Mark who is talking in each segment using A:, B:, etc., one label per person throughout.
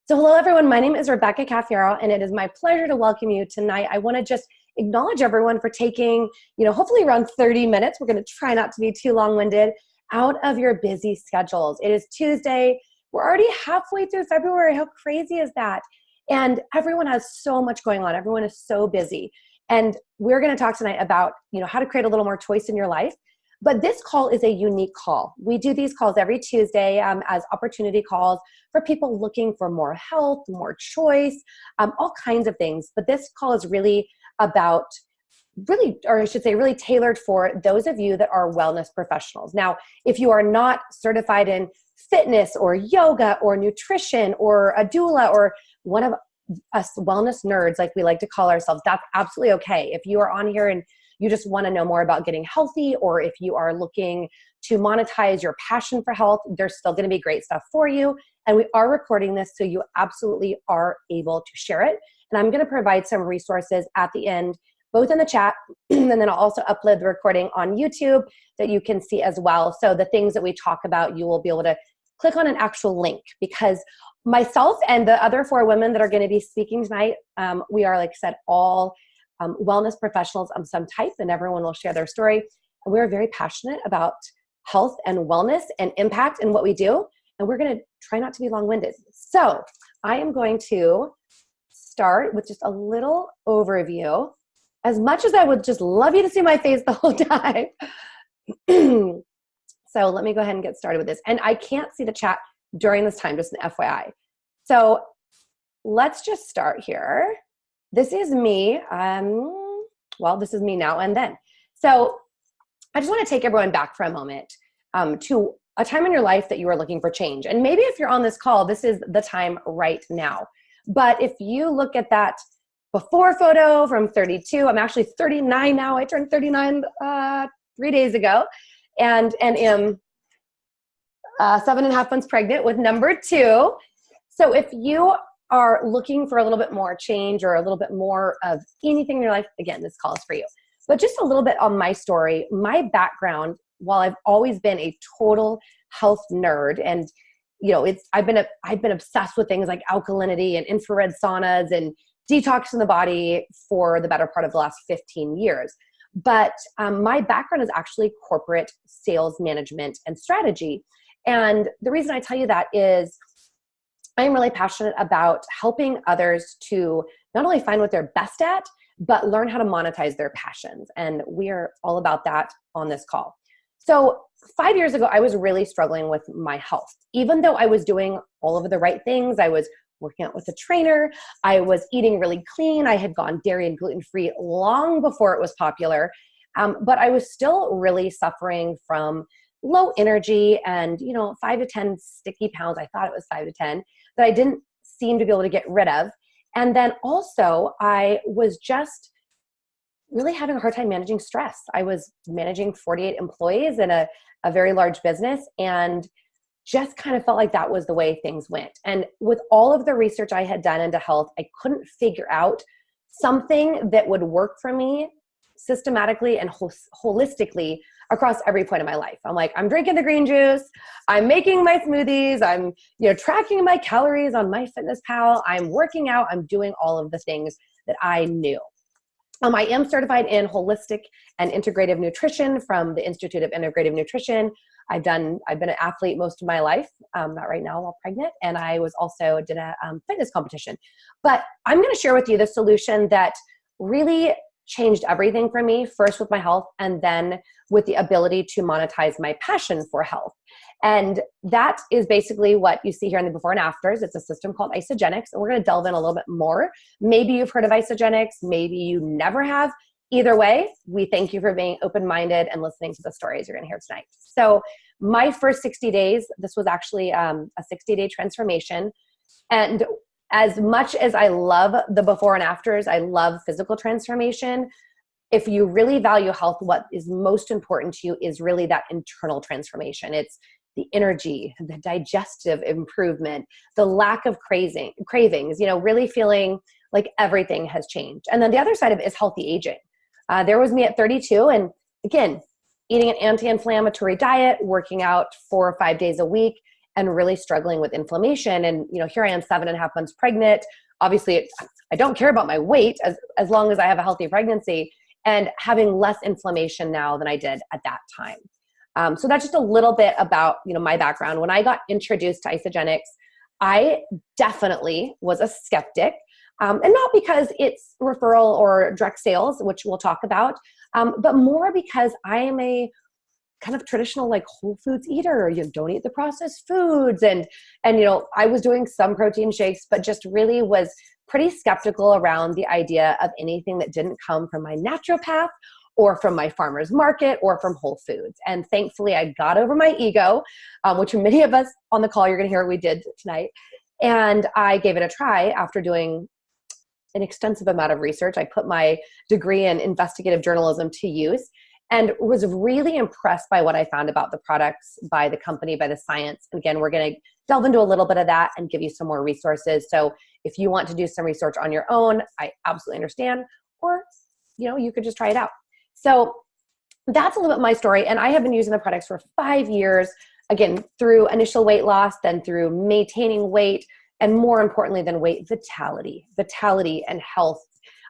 A: So hello everyone, my name is Rebecca Caffiero and it is my pleasure to welcome you tonight. I want to just acknowledge everyone for taking, hopefully around 30 minutes. We're going to try not to be too long-winded out of your busy schedules. It is Tuesday. We're already halfway through February. How crazy is that? And everyone has so much going on. Everyone is so busy. And we're going to talk tonight about, how to create a little more choice in your life. But this call is a unique call. We do these calls every Tuesday as opportunity calls for people looking for more health, more choice, all kinds of things. But this call is really about really tailored for those of you that are wellness professionals. Now, if you are not certified in fitness or yoga or nutrition or a doula or one of us wellness nerds, like we like to call ourselves, that's absolutely okay. If you are on here and you just want to know more about getting healthy, or if you are looking to monetize your passion for health, there's still going to be great stuff for you. And we are recording this, so you absolutely are able to share it. And I'm going to provide some resources at the end, both in the chat, and then I'll also upload the recording on YouTube that you can see as well. So the things that we talk about, you will be able to click on an actual link, because myself and the other 4 women that are going to be speaking tonight, we are, like I said, all wellness professionals of some type, and everyone will share their story. And we're very passionate about health and wellness and impact in what we do. And we're going to try not to be long-winded. So I am going to start with just a little overview. As much as I would just love you to see my face the whole time. So let me go ahead and get started with this. And I can't see the chat during this time, just an FYI. So let's just start here. This is me. This is me now and then. So I just want to take everyone back for a moment to a time in your life that you are looking for change. And maybe if you're on this call, this is the time right now. But if you look at that before photo from 32, I'm actually 39 now. I turned 39 3 days ago, and am 7.5 months pregnant with number 2. So if you are looking for a little bit more change or a little bit more of anything in your life, again, this call is for you. But just a little bit on my story, my background, while I've always been a total health nerd, and I've been obsessed with things like alkalinity and infrared saunas and detoxing the body for the better part of the last 15 years. But my background is actually corporate sales management and strategy. And the reason I tell you that is I'm really passionate about helping others to not only find what they're best at, but learn how to monetize their passions. And we're all about that on this call. So 5 years ago, I was really struggling with my health. Even though I was doing all of the right things, I was working out with a trainer, I was eating really clean, I had gone dairy and gluten-free long before it was popular, but I was still really suffering from low energy and 5 to 10 sticky pounds. I thought it was 5 to 10 that I didn't seem to be able to get rid of. And then also I was just really having a hard time managing stress. I was managing 48 employees in a very large business, and just kind of felt like that was the way things went. And with all of the research I had done into health, I couldn't figure out something that would work for me systematically and holistically across every point of my life. I'm like, I'm drinking the green juice, I'm making my smoothies, I'm tracking my calories on MyFitnessPal, I'm working out, I'm doing all of the things that I knew. I am certified in holistic and integrative nutrition from the Institute of Integrative Nutrition. I've been an athlete most of my life, not right now while pregnant, and I was also did a fitness competition. But I'm going to share with you the solution that really changed everything for me, first with my health, and then with the ability to monetize my passion for health. And that is basically what you see here in the before and afters. It's a system called Isogenics, and we're going to delve in a little bit more. Maybe you've heard of Isogenics, maybe you never have. Either way, we thank you for being open-minded and listening to the stories you're going to hear tonight. So my first 60 days, this was actually a 60-day transformation. And as much as I love the before and afters, I love physical transformation. If you really value health, what is most important to you is really that internal transformation. It's the energy, the digestive improvement, the lack of cravings, really feeling like everything has changed. And then the other side of it is healthy aging. There was me at 32, and again, eating an anti-inflammatory diet, working out 4 or 5 days a week, and really struggling with inflammation. And, here I am 7.5 months pregnant. Obviously, I don't care about my weight as long as I have a healthy pregnancy, and having less inflammation now than I did at that time. So that's just a little bit about, my background. When I got introduced to Isogenics, I definitely was a skeptic. And not because it's referral or direct sales, which we'll talk about, but more because I am a kind of traditional whole foods eater. You don't eat the processed foods. And I was doing some protein shakes, but just really was pretty skeptical around the idea of anything that didn't come from my naturopath or from my farmer's market or from Whole Foods. And thankfully I got over my ego, which many of us on the call, you're going to hear what we did tonight. And I gave it a try after doing an extensive amount of research. I put my degree in investigative journalism to use and was really impressed by what I found about the products, by the company, by the science. And again, we're going to delve into a little bit of that and give you some more resources. So if you want to do some research on your own, I absolutely understand, or you could just try it out. So that's a little bit my story. And I have been using the products for 5 years, again, through initial weight loss, then through maintaining weight, and more importantly than weight, vitality and health.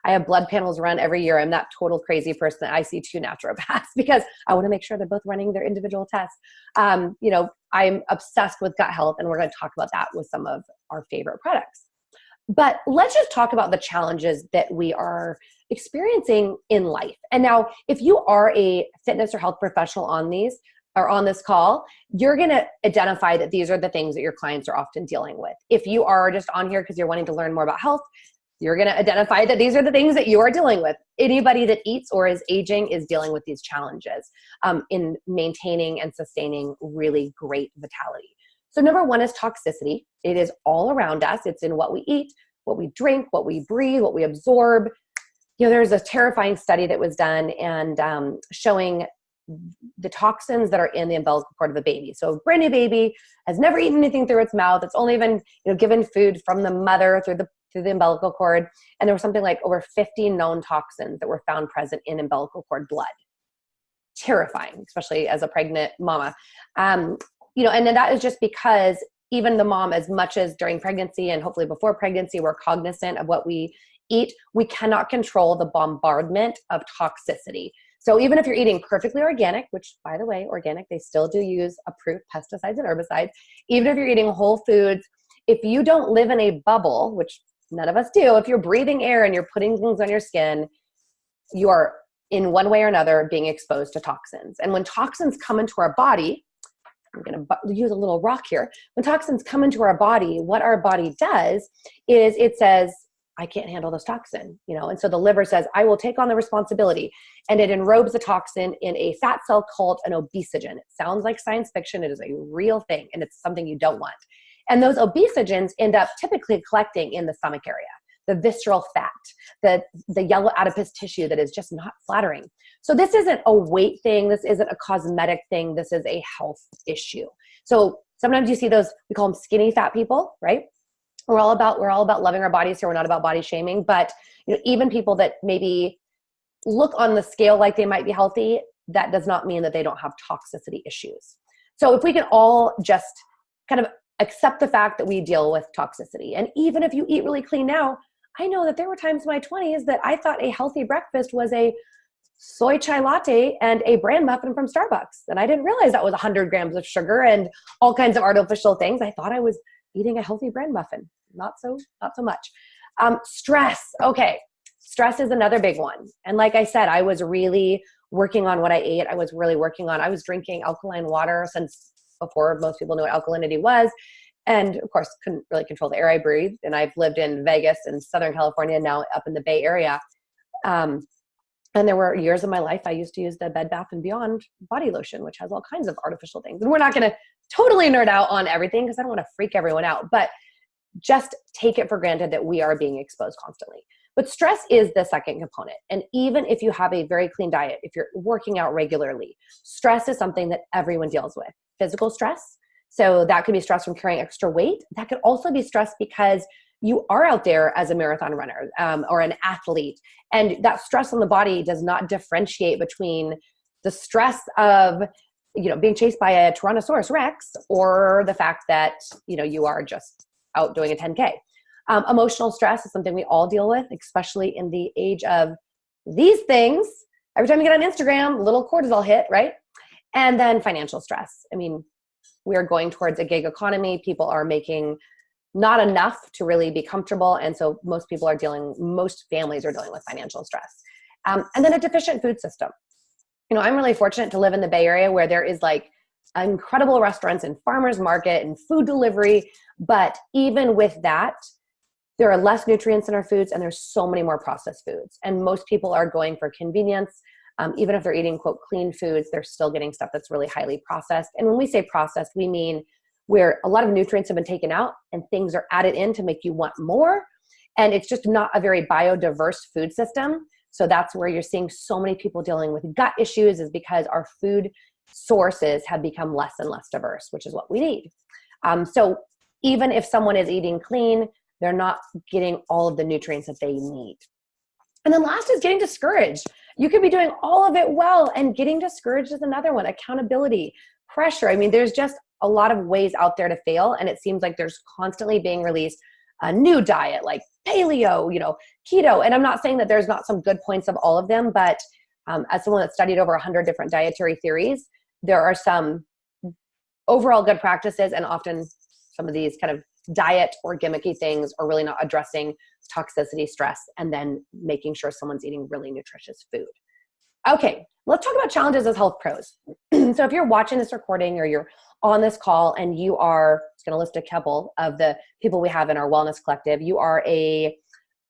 A: I have blood panels run every year. I'm that total crazy person that I see 2 naturopaths because I want to make sure they're both running their individual tests. I'm obsessed with gut health, and we're going to talk about that with some of our favorite products. But let's just talk about the challenges that we are experiencing in life. And now, if you are a fitness or health professional on this call, you're going to identify that these are the things that your clients are often dealing with. If you are just on here because you're wanting to learn more about health, you're going to identify that these are the things that you are dealing with. Anybody that eats or is aging is dealing with these challenges in maintaining and sustaining really great vitality. So number one is toxicity. It is all around us. It's in what we eat, what we drink, what we breathe, what we absorb. There's a terrifying study that was done and showing the toxins that are in the umbilical cord of a baby. So a brand new baby has never eaten anything through its mouth. It's only been given food from the mother through the umbilical cord. And there was something like over 50 known toxins that were found present in umbilical cord blood. Terrifying, especially as a pregnant mama. And then that is just because even the mom, as much as during pregnancy and hopefully before pregnancy, we're cognizant of what we eat, we cannot control the bombardment of toxicity. So even if you're eating perfectly organic, which by the way, organic, they still do use approved pesticides and herbicides. Even if you're eating whole foods, if you don't live in a bubble, which none of us do, if you're breathing air and you're putting things on your skin, you are in one way or another being exposed to toxins. And when toxins come into our body, I'm going to use a little rock here. When toxins come into our body, what our body does is it says, I can't handle this toxin, and so the liver says, I will take on the responsibility, and it enrobes the toxin in a fat cell called an obesogen. It sounds like science fiction. It is a real thing, and it's something you don't want. And those obesogens end up typically collecting in the stomach area, the visceral fat, the yellow adipose tissue that is just not flattering. So this isn't a weight thing. This isn't a cosmetic thing. This is a health issue. So sometimes you see those, we call them skinny fat people, right? We're all about loving our bodies here. We're not about body shaming, but even people that maybe look on the scale like they might be healthy, that does not mean that they don't have toxicity issues. So if we can all just kind of accept the fact that we deal with toxicity. And even if you eat really clean now, I know that there were times in my 20s that I thought a healthy breakfast was a soy chai latte and a bran muffin from Starbucks. And I didn't realize that was 100 grams of sugar and all kinds of artificial things. I thought I was eating a healthy bran muffin. Not so much. Stress. Okay. Stress is another big one. And like I said, I was really working on what I ate. I was drinking alkaline water since before most people knew what alkalinity was. And of course, couldn't really control the air I breathed. And I've lived in Vegas and Southern California, now up in the Bay Area. And there were years of my life I used to use the Bed Bath & Beyond body lotion, which has all kinds of artificial things. And we're not going to totally nerd out on everything because I don't want to freak everyone out. But just take it for granted that we are being exposed constantly. But stress is the second component. And even if you have a very clean diet, if you're working out regularly, stress is something that everyone deals with. Physical stress. So that could be stress from carrying extra weight. That could also be stress because you are out there as a marathon runner or an athlete. And that stress on the body does not differentiate between the stress of being chased by a Tyrannosaurus Rex, or the fact that, you are just out doing a 10K. Emotional stress is something we all deal with, especially in the age of these things. Every time you get on Instagram, little cortisol hit, right? And then financial stress. I mean, we are going towards a gig economy. People are making not enough to really be comfortable. And so most families are dealing with financial stress. And then a deficient food system. I'm really fortunate to live in the Bay Area, where there is like incredible restaurants and farmers market and food delivery. But even with that, there are less nutrients in our foods, and there's so many more processed foods. And most people are going for convenience. Even if they're eating, quote, clean foods, they're still getting stuff that's really highly processed. And when we say processed, we mean where a lot of nutrients have been taken out and things are added in to make you want more. And it's just not a very biodiverse food system. So that's where you're seeing so many people dealing with gut issues, is because our food sources have become less and less diverse, which is what we need. So even if someone is eating clean, they're not getting all of the nutrients that they need. And then last is getting discouraged. You could be doing all of it well, and getting discouraged is another one. Accountability, pressure. I mean, there's just a lot of ways out there to fail. And it seems like there's constantly being released a new diet like paleo, keto. And I'm not saying that there's not some good points of all of them, but as someone that studied over 100 different dietary theories, there are some overall good practices, and often some of these kind of diet or gimmicky things are really not addressing toxicity, stress, and then making sure someone's eating really nutritious food. Okay, let's talk about challenges as health pros. So if you're watching this recording or you're on this call and you are, it's going to list a couple of the people we have in our wellness collective, you are a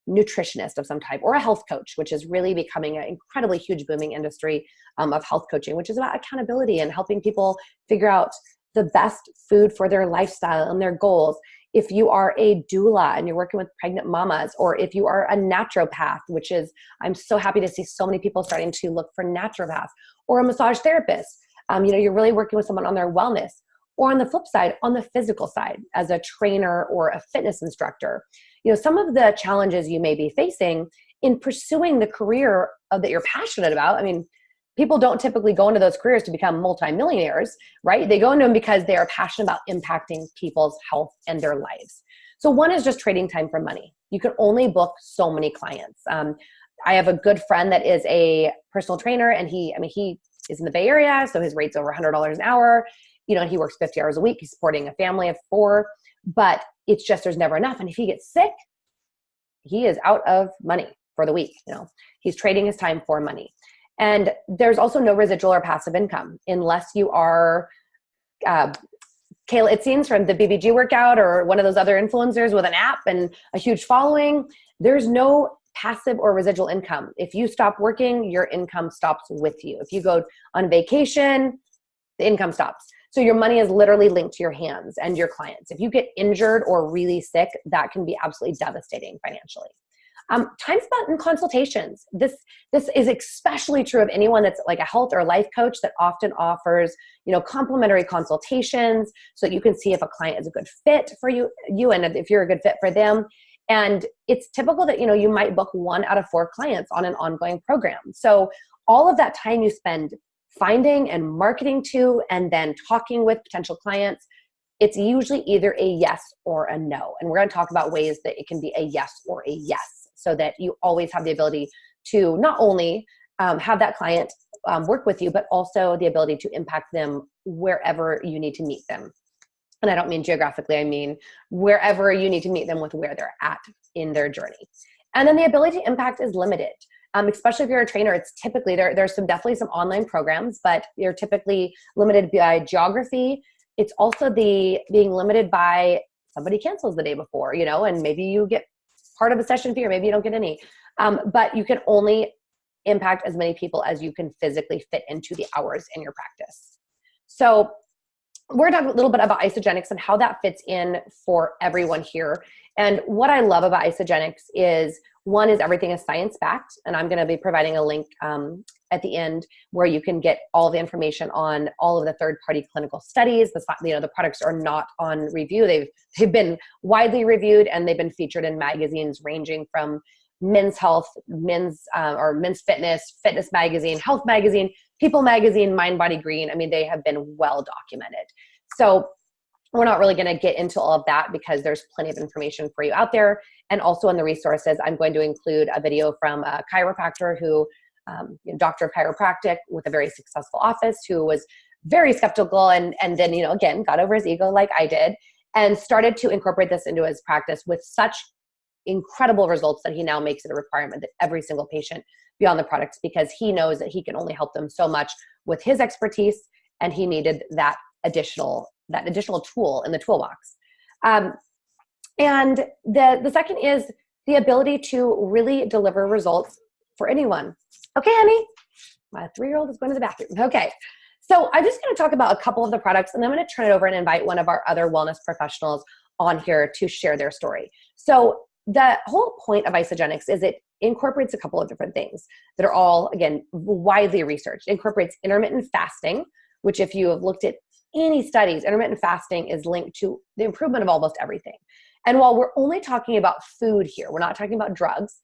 A: nutritionist of some type, or a health coach, which is really becoming an incredibly huge booming industry of health coaching, which is about accountability and helping people figure out the best food for their lifestyle and their goals. If you are a doula and you're working with pregnant mamas, or if you are a naturopath, which is, I'm so happy to see so many people starting to look for naturopaths, or a massage therapist, you're really working with someone on their wellness. Or on the flip side, on the physical side, as a trainer or a fitness instructor, some of the challenges you may be facing in pursuing the career that you're passionate about. I mean, people don't typically go into those careers to become multimillionaires, right? They go into them because they are passionate about impacting people's health and their lives. So one is just trading time for money. You can only book so many clients. I have a good friend that is a personal trainer, and he is in the Bay Area, so his rate's over $100 an hour. And he works 50 hours a week. He's supporting a family of 4, but it's just, there's never enough. And if he gets sick, he is out of money for the week. He's trading his time for money. And there's also no residual or passive income unless you are, Kayla, it seems, from the BBG workout or one of those other influencers with an app and a huge following. There's no passive or residual income. If you stop working, your income stops with you. If you go on vacation, the income stops. So your money is literally linked to your hands and your clients. If you get injured or really sick, that can be absolutely devastating financially. Time spent in consultations. This is especially true of anyone that's like a health or life coach that often offers, complimentary consultations so that you can see if a client is a good fit for you and if you're a good fit for them. And it's typical that, you might book 1 out of 4 clients on an ongoing program. So all of that time you spend finding and marketing to, and then talking with potential clients, it's usually either a yes or a no. And we're going to talk about ways that it can be a yes or a yes, so that you always have the ability to not only have that client work with you, but also the ability to impact them wherever you need to meet them. And I don't mean geographically, I mean wherever you need to meet them with where they're at in their journey. And then the ability to impact is limited. Especially if you're a trainer, it's typically, there's definitely some online programs, but you're typically limited by geography. It's also the being limited by somebody cancels the day before, and maybe you get part of a session fee or maybe you don't get any. But you can only impact as many people as you can physically fit into the hours in your practice. So we're going to talk a little bit about isogenics and how that fits in for everyone here. And what I love about isogenics is, one is everything is science-backed, and I'm going to be providing a link at the end where you can get all the information on all of the third-party clinical studies. The products are not on review. They've been widely reviewed, and they've been featured in magazines ranging from Men's Health, or Men's Fitness, Fitness Magazine, Health Magazine, People Magazine, Mind Body Green. I mean, they have been well documented. So we're not really going to get into all of that because there's plenty of information for you out there. And also in the resources, I'm going to include a video from a chiropractor who, doctor of chiropractic with a very successful office, who was very skeptical and then, again, got over his ego like I did and started to incorporate this into his practice with such incredible results that he now makes it a requirement that every single patient be on the products, because he knows that he can only help them so much with his expertise, and he needed that additional tool in the toolbox. And the second is the ability to really deliver results for anyone. Okay, honey, my 3-year-old is going to the bathroom. Okay, so I'm just going to talk about a couple of the products, and then I'm going to turn it over and invite one of our other wellness professionals on here to share their story. So the whole point of Isagenix is it incorporates a couple of different things that are all, again, widely researched. It incorporates intermittent fasting, which if you have looked at any studies, intermittent fasting is linked to the improvement of almost everything. And while we're only talking about food here, we're not talking about drugs,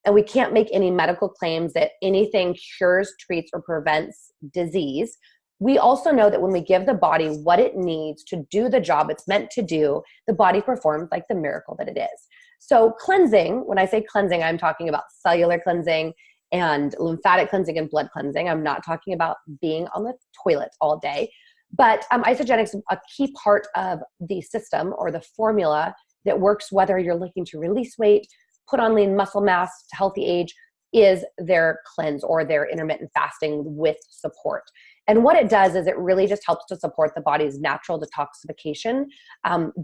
A: and we can't make any medical claims that anything cures, treats, or prevents disease, we also know that when we give the body what it needs to do the job it's meant to do, the body performs like the miracle that it is. So cleansing, when I say cleansing, I'm talking about cellular cleansing and lymphatic cleansing and blood cleansing. I'm not talking about being on the toilet all day. But Isagenix, a key part of the system or the formula that works whether you're looking to release weight, put on lean muscle mass to healthy age, is their cleanse or their intermittent fasting with support. And what it does is it really just helps to support the body's natural detoxification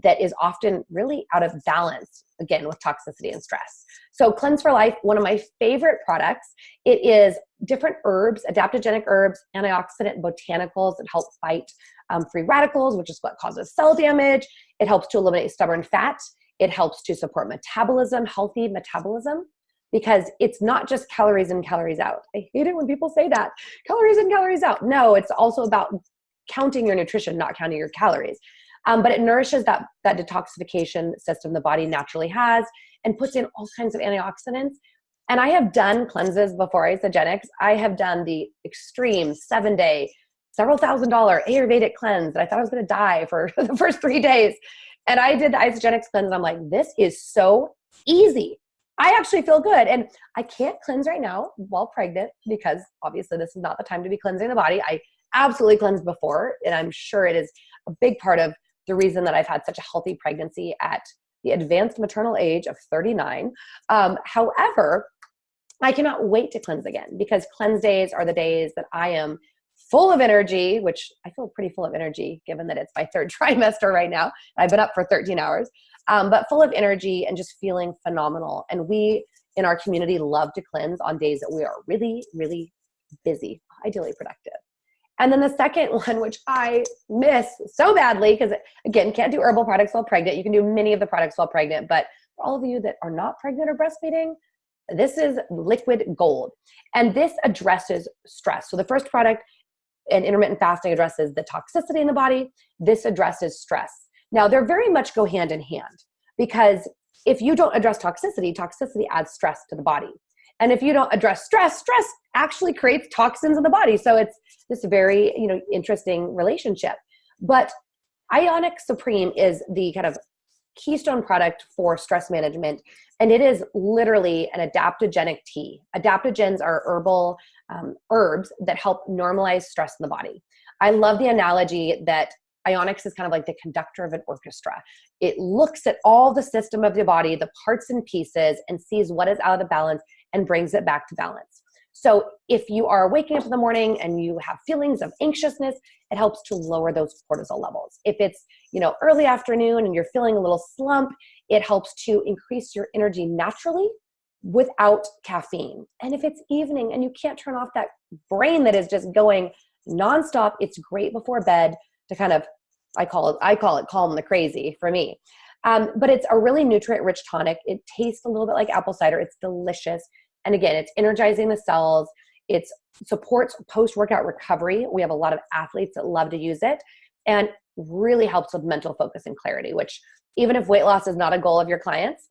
A: that is often really out of balance, again, with toxicity and stress. So Cleanse for Life, one of my favorite products. It is different herbs, adaptogenic herbs, antioxidant botanicals that help fight free radicals, which is what causes cell damage. It helps to eliminate stubborn fat. It helps to support metabolism, healthy metabolism, because it's not just calories in, calories out. I hate it when people say that, calories in, calories out. No, it's also about counting your nutrition, not counting your calories. But it nourishes that detoxification system the body naturally has and puts in all kinds of antioxidants. And I have done cleanses before Isagenix. I have done the extreme 7-day, several $1,000 Ayurvedic cleanse that I thought I was going to die for the first 3 days. And I did the Isagenix cleanse and I'm like, this is so easy. I actually feel good. And I can't cleanse right now while pregnant because obviously this is not the time to be cleansing the body. I absolutely cleansed before, and I'm sure it is a big part of the reason that I've had such a healthy pregnancy at the advanced maternal age of 39. However, I cannot wait to cleanse again, because cleanse days are the days that I am full of energy, which I feel pretty full of energy given that it's my 3rd trimester right now. I've been up for 13 hours. But full of energy and just feeling phenomenal. And we in our community love to cleanse on days that we are really, really busy, ideally productive. And then the second one, which I miss so badly, because again, can't do herbal products while pregnant. You can do many of the products while pregnant, but for all of you that are not pregnant or breastfeeding, this is liquid gold. And this addresses stress. So the first product, and intermittent fasting, addresses the toxicity in the body. This addresses stress. Now, they very much go hand in hand, because if you don't address toxicity, toxicity adds stress to the body. And if you don't address stress, stress actually creates toxins in the body. So it's this very, interesting relationship. But Ionic Supreme is the kind of keystone product for stress management. And it is literally an adaptogenic tea. Adaptogens are herbal herbs that help normalize stress in the body. I love the analogy that Ionix is kind of like the conductor of an orchestra. It looks at all the system of the body, the parts and pieces, and sees what is out of balance and brings it back to balance. So if you are waking up in the morning and you have feelings of anxiousness, it helps to lower those cortisol levels. If it's, early afternoon and you're feeling a little slump, it helps to increase your energy naturally without caffeine. And if it's evening and you can't turn off that brain that is just going nonstop, it's great before bed to kind of, I call it calm the crazy for me. But it's a really nutrient-rich tonic. It tastes a little bit like apple cider. It's delicious. And again, it's energizing the cells. It supports post-workout recovery. We have a lot of athletes that love to use it, and really helps with mental focus and clarity, which even if weight loss is not a goal of your clients,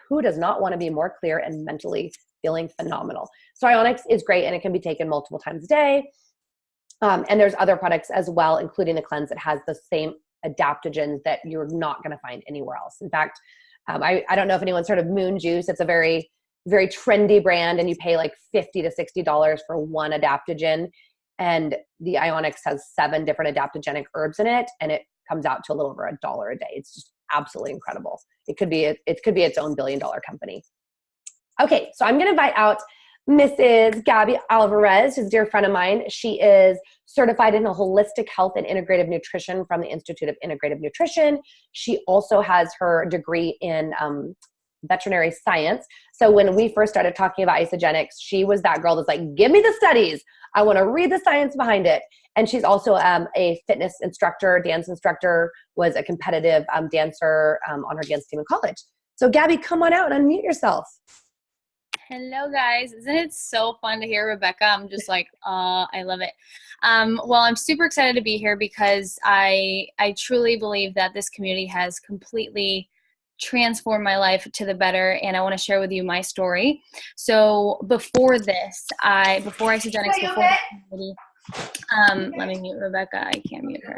A: who does not want to be more clear and mentally feeling phenomenal? So Ionix is great, and it can be taken multiple times a day. And there's other products as well, including the cleanse that has the same adaptogens that you're not going to find anywhere else. In fact, I don't know if anyone's heard of Moon Juice. It's a very, very trendy brand, and you pay like $50 to $60 for one adaptogen. And the Ionix has 7 different adaptogenic herbs in it, and it comes out to a little over $1 a day. It's just absolutely incredible. It could be its own billion-dollar company. Okay, so I'm going to invite out Mrs. Gabby Alvarez, who's a dear friend of mine. She is certified in holistic health and integrative nutrition from the Institute of Integrative Nutrition. She also has her degree in veterinary science. So when we first started talking about isogenics, she was that girl that's like, give me the studies. I want to read the science behind it. And she's also a fitness instructor, dance instructor, was a competitive dancer on her dance team in college. So Gabby, come on out and unmute yourself.
B: Hello guys. Isn't it so fun to hear Rebecca? I'm just like, I love it. Well, I'm super excited to be here because I truly believe that this community has completely transformed my life to the better, and I want to share with you my story. So before this, before Isogenics, before the community, let me mute Rebecca. I can't mute her.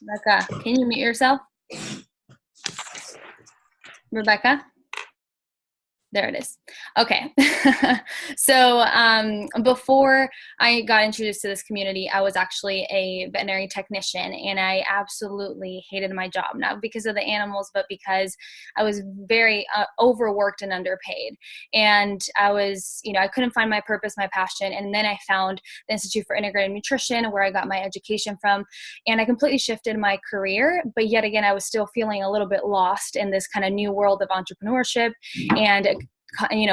B: Rebecca, can you mute yourself? Rebecca? There it is. Okay. So before I got introduced to this community, I was actually a veterinary technician, and I absolutely hated my job, not because of the animals, but because I was very overworked and underpaid. And I was, I couldn't find my purpose, my passion. And then I found the Institute for Integrative Nutrition, where I got my education from, and I completely shifted my career. But yet again, I was still feeling a little bit lost in this kind of new world of entrepreneurship and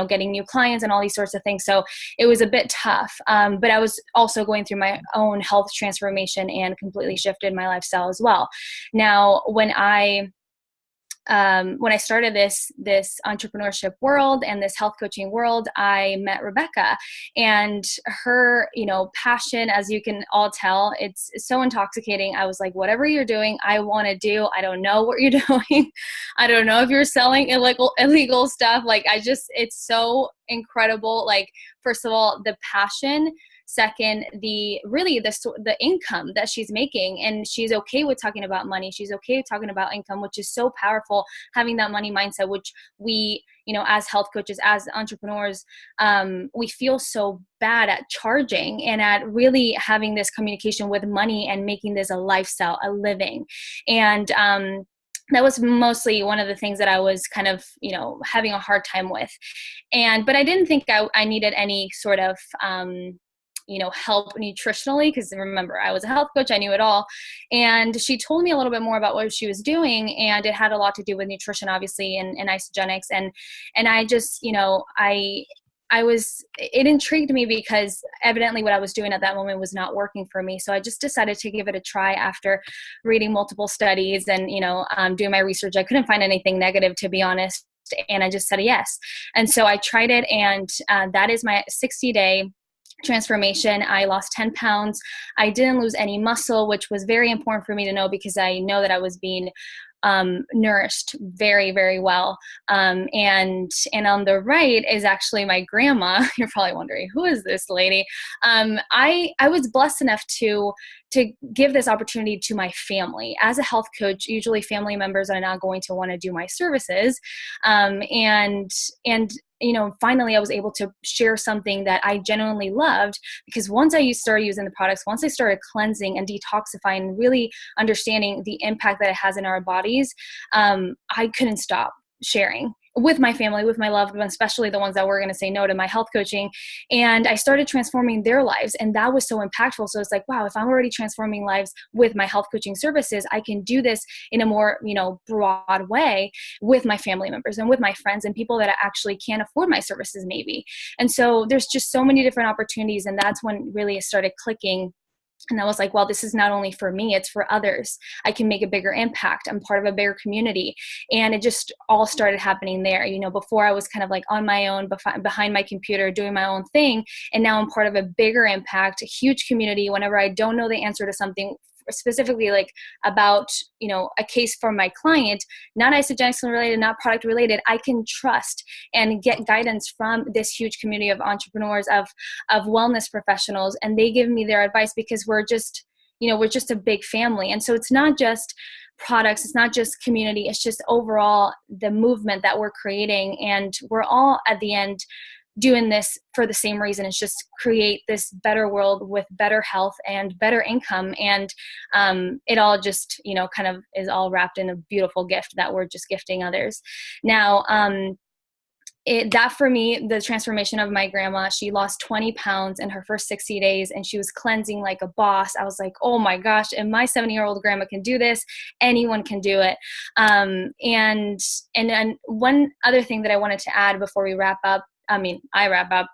B: getting new clients and all these sorts of things. So it was a bit tough. But I was also going through my own health transformation and completely shifted my lifestyle as well. Now, when I started this entrepreneurship world and this health coaching world, I met Rebecca, and her, passion, as you can all tell, it's so intoxicating. I was like, whatever you're doing, I want to do. I don't know what you're doing. I don't know if you're selling illegal stuff. It's so incredible. Like, first of all, the passion. Second, the income that she's making, and she's okay with talking about money. She's okay with talking about income, which is so powerful, having that money mindset, which we, as health coaches, as entrepreneurs, we feel so bad at charging and at really having this communication with money and making this a lifestyle, a living. And, that was mostly one of the things that I was kind of, having a hard time with. But I didn't think I needed any sort of, help nutritionally, because remember, I was a health coach, I knew it all. And she told me a little bit more about what she was doing, and it had a lot to do with nutrition, obviously, and isogenics. And I just, it intrigued me because evidently what I was doing at that moment was not working for me. So I just decided to give it a try after reading multiple studies and, doing my research. I couldn't find anything negative, to be honest. And I just said yes. And so I tried it, and that is my 60-day transformation. I lost 10 pounds. I didn't lose any muscle, which was very important for me to know, because I know that I was being nourished very, very well. And on the right is actually my grandma. You're probably wondering, who is this lady? I was blessed enough to give this opportunity to my family. As a health coach, usually family members are not going to want to do my services. Finally I was able to share something that I genuinely loved, because once I started using the products, once I started cleansing and detoxifying and really understanding the impact that it has in our bodies, I couldn't stop sharing with my family, with my loved ones, especially the ones that were going to say no to my health coaching. And I started transforming their lives, and that was so impactful. So it's like, wow, if I'm already transforming lives with my health coaching services, I can do this in a more, broad way with my family members and with my friends and people that actually can't afford my services maybe. And so there's just so many different opportunities. And that's when really it started clicking. And I was like, well, this is not only for me, it's for others. I can make a bigger impact. I'm part of a bigger community. And it just all started happening there. Before I was kind of like on my own, behind my computer, doing my own thing. And now I'm part of a bigger impact, a huge community. Whenever I don't know the answer to something, specifically like about, you know, a case for my client, not isogenics related, not product related, I can trust and get guidance from this huge community of entrepreneurs, of wellness professionals, and they give me their advice because we're just, you know, we're just a big family. And so it's not just products, it's not just community, it's just overall the movement that we're creating. And we're all at the end doing this for the same reason. It's just create this better world with better health and better income. And it all just, you know, kind of is all wrapped in a beautiful gift that we're just gifting others. Now, that for me, the transformation of my grandma, she lost 20 pounds in her first 60 days and she was cleansing like a boss. I was like, oh my gosh, if my 70-year-old grandma can do this, anyone can do it. And then one other thing that I wanted to add before we wrap up, I wrap up,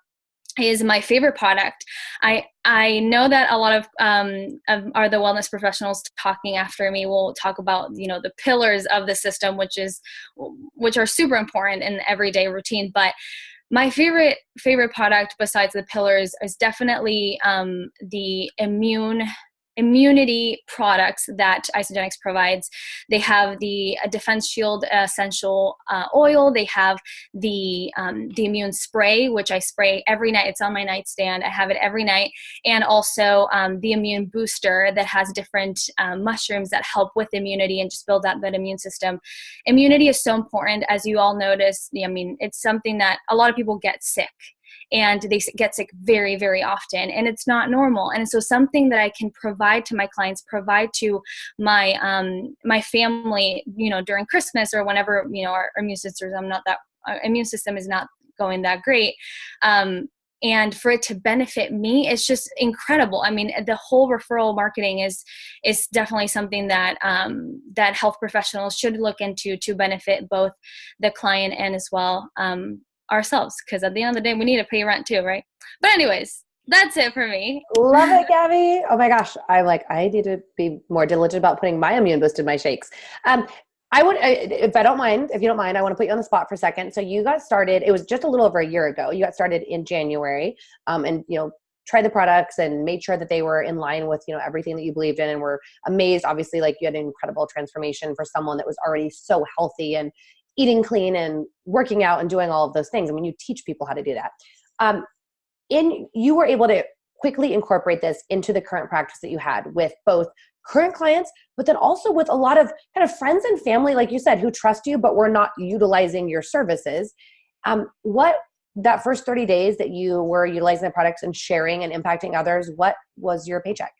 B: is my favorite product. I know that a lot of are the wellness professionals talking after me will talk about, you know, the pillars of the system, which are super important in the everyday routine. But my favorite product besides the pillars is definitely the immunity products that Isogenics provides. They have the Defense Shield essential oil. They have the immune spray, which I spray every night. It's on my nightstand. I have it every night. And also the immune booster that has different mushrooms that help with immunity and just build out that immune system. Immunity is so important, as you all notice. I mean, it's something that a lot of people get sick. And they get sick very, very often, and it's not normal. And so something that I can provide to my clients, provide to my my family, you know, during Christmas or whenever, you know, our immune system is not going that great. And for it to benefit me, it's just incredible. I mean, the whole referral marketing is definitely something that that health professionals should look into to benefit both the client and as well ourselves, because at the end of the day we need to pay rent too, right? But anyways, that's it for me.
A: Love it, Gabby. Oh my gosh, I'm like, I need to be more diligent about putting my immune boost in my shakes. I would, if you don't mind, I want to put you on the spot for a second. So you got started, it was just a little over a year ago. You got started in January, and you know, tried the products and made sure that they were in line with, you know, everything that you believed in, and were amazed. Obviously, like, you had an incredible transformation for someone that was already so healthy and eating clean and working out and doing all of those things. I mean, you teach people how to do that. You were able to quickly incorporate this into the current practice that you had with both current clients, but then also with a lot of kind of friends and family, like you said, who trust you, but were not utilizing your services. What that first 30 days that you were utilizing the products and sharing and impacting others, what was your paycheck?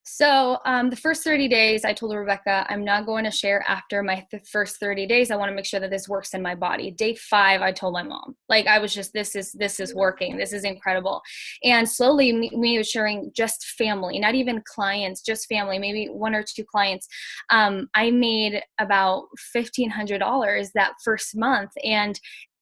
B: So the first 30 days, I told Rebecca, I'm not going to share after my first 30 days. I want to make sure that this works in my body. Day 5, I told my mom, like, I was just, this is working. This is incredible. And slowly me was sharing just family, not even clients, just family, maybe 1 or 2 clients. I made about $1,500 that first month. And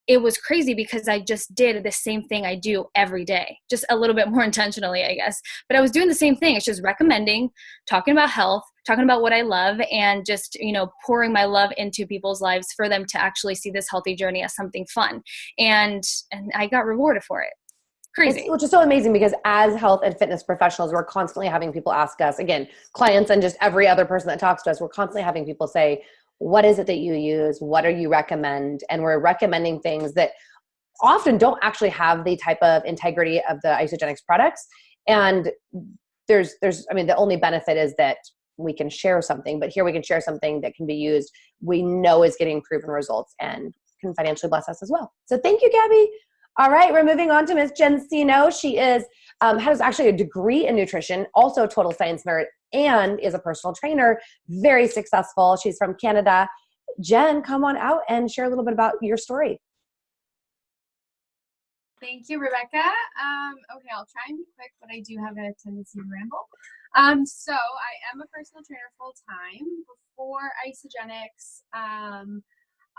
B: it was crazy because I just did the same thing I do every day, just a little bit more intentionally, I guess. But I was doing the same thing. It's just recommending, talking about health, talking about what I love, and just, you know, pouring my love into people's lives for them to actually see this healthy journey as something fun. And I got rewarded for it. Crazy.
A: Which is so amazing, because as health and fitness professionals, we're constantly having people ask us, again, clients and just every other person that talks to us, we're constantly having people say, what is it that you use? What do you recommend? And we're recommending things that often don't actually have the type of integrity of the Isogenics products. And the only benefit is that we can share something, but here we can share something that can be used, we know is getting proven results and can financially bless us as well. So thank you, Gabby. All right, we're moving on to Miss Jen Sino. She has actually a degree in nutrition, also a total science nerd, and is a personal trainer, very successful. She's from Canada. Jen, come on out and share a little bit about your story.
C: Thank you, Rebecca. Okay, I'll try and be quick, but I do have a tendency to ramble. So I am a personal trainer full time. Before Isogenics,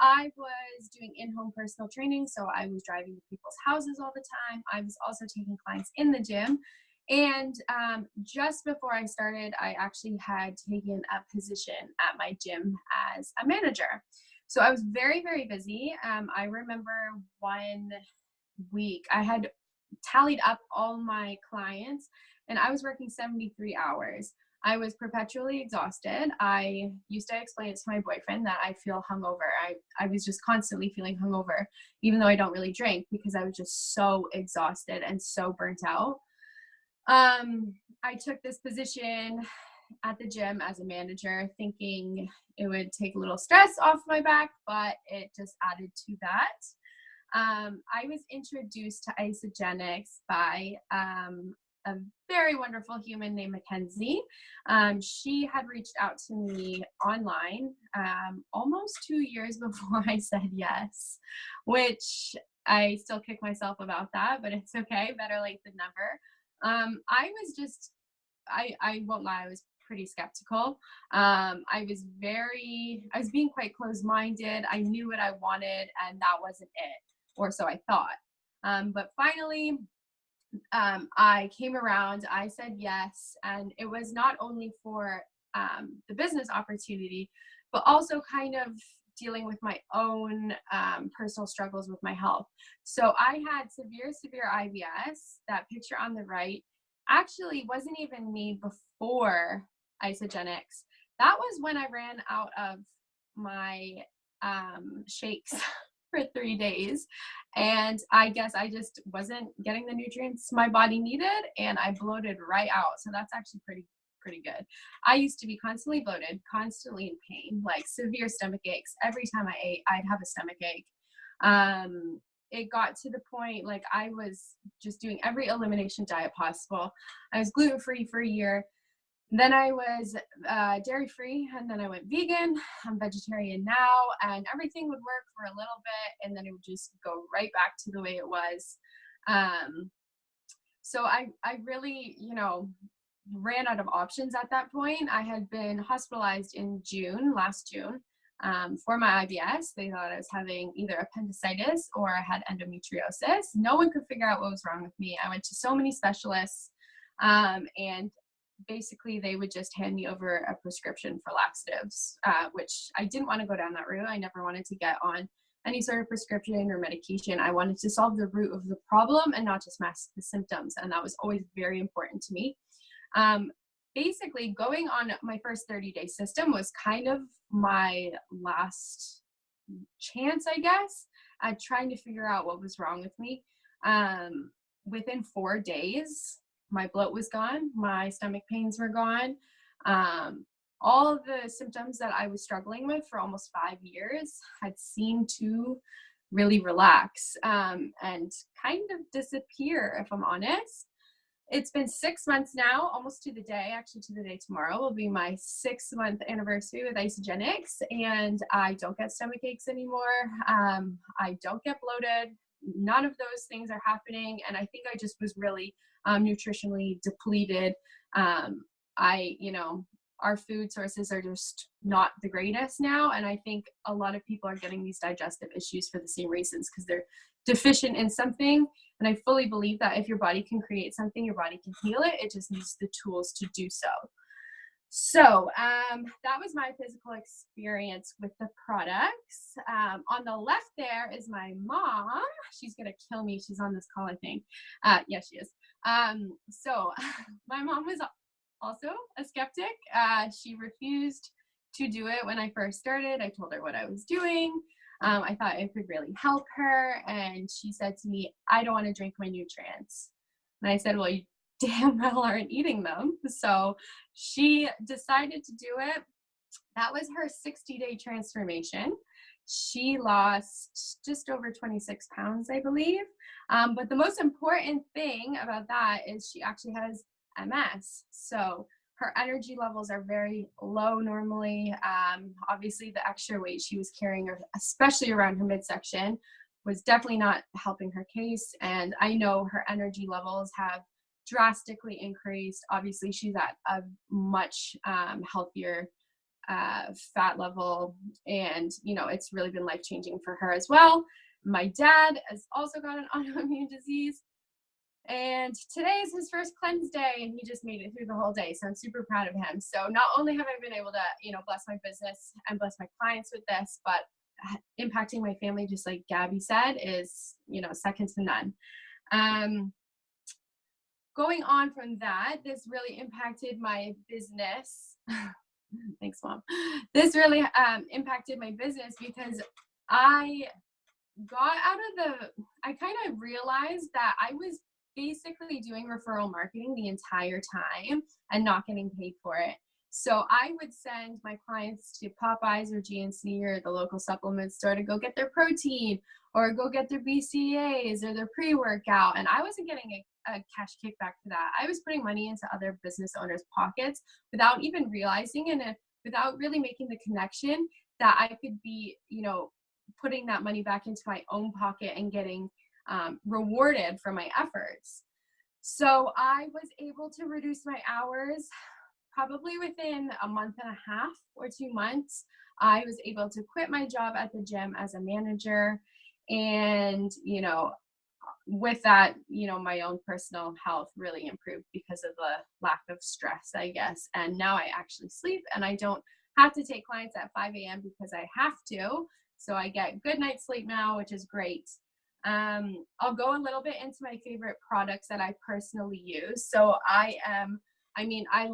C: I was doing in-home personal training, so I was driving to people's houses all the time. I was also taking clients in the gym. And just before I started, I actually had taken a position at my gym as a manager. So I was very, very busy. I remember one week I had tallied up all my clients, and I was working 73 hours. I was perpetually exhausted. I used to explain it to my boyfriend that I feel hungover. I was just constantly feeling hungover, even though I don't really drink, because I was just so exhausted and so burnt out. I took this position at the gym as a manager, thinking it would take a little stress off my back, but it just added to that. I was introduced to Isogenics by a very wonderful human named Mackenzie. She had reached out to me online almost 2 years before I said yes, which I still kick myself about that, but it's okay. Better late than never. I was just, I won't lie, I was pretty skeptical. I was being quite closed-minded. I knew what I wanted, and that wasn't it, or so I thought. But finally, I came around, I said yes, and it was not only for the business opportunity, but also kind of dealing with my own personal struggles with my health. So I had severe IBS. That picture on the right actually wasn't even me before Isogenics. That was when I ran out of my shakes for 3 days. And I guess I just wasn't getting the nutrients my body needed, and I bloated right out. So that's actually pretty good. I used to be constantly bloated, constantly in pain, like severe stomach aches. Every time I ate, I'd have a stomach ache. It got to the point, like, I was just doing every elimination diet possible. I was gluten-free for a year. Then I was dairy-free, and then I went vegan. I'm vegetarian now, and everything would work for a little bit, and then it would just go right back to the way it was. So I really, ran out of options at that point. I had been hospitalized in last June, for my IBS. They thought I was having either appendicitis or I had endometriosis. No one could figure out what was wrong with me. I went to so many specialists, and basically they would just hand me over a prescription for laxatives, which I didn't want to go down that route. I never wanted to get on any sort of prescription or medication. I wanted to solve the root of the problem and not just mask the symptoms. And that was always very important to me. Basically, going on my first 30-day system was kind of my last chance, I guess, at trying to figure out what was wrong with me. Within 4 days, my bloat was gone. My stomach pains were gone. All of the symptoms that I was struggling with for almost 5 years had seemed to really relax, and kind of disappear, if I'm honest. It's been 6 months now, almost to the day. Actually, to the day tomorrow will be my 6-month anniversary with Isogenics, and I don't get stomach aches anymore. I don't get bloated. None of those things are happening, and I think I just was really nutritionally depleted. Our food sources are just not the greatest now, and I think a lot of people are getting these digestive issues for the same reasons, because they're deficient in something. And I fully believe that if your body can create something, your body can heal it. It just needs the tools to do so. So that was my physical experience with the products. On the left there is my mom. She's going to kill me. She's on this call, I think. Yes, she is. So my mom was also a skeptic. She refused to do it when I first started. I told her what I was doing. I thought it could really help her. And she said to me, I don't want to drink my nutrients. And I said, well, you damn well aren't eating them. So she decided to do it. That was her 60-day transformation. She lost just over 26 pounds, I believe. But the most important thing about that is she actually has MS. So her energy levels are very low normally. Obviously, the extra weight she was carrying, especially around her midsection, was definitely not helping her case. And I know her energy levels have drastically increased. Obviously, she's at a much healthier fat level, and it's really been life-changing for her as well. My dad has also got an autoimmune disease, and today is his first cleanse day, and he just made it through the whole day. So I'm super proud of him. So not only have I been able to, bless my business and bless my clients with this, but impacting my family, just like Gabby said, is, second to none. going on from that, this really impacted my business. Thanks, Mom. This really impacted my business because I I kind of realized that I was basically doing referral marketing the entire time and not getting paid for it. So I would send my clients to Popeyes or GNC or the local supplement store to go get their protein or go get their BCAAs or their pre-workout. And I wasn't getting a cash kickback for that. I was putting money into other business owners' pockets without even realizing and without really making the connection that I could be, putting that money back into my own pocket and getting rewarded for my efforts. So I was able to reduce my hours probably within a month and a half or 2 months. I was able to quit my job at the gym as a manager. And, with that, my own personal health really improved because of the lack of stress, I guess. And now I actually sleep and I don't have to take clients at 5 a.m. because I have to. So I get good night's sleep now, which is great. I'll go a little bit into my favorite products that I personally use. So I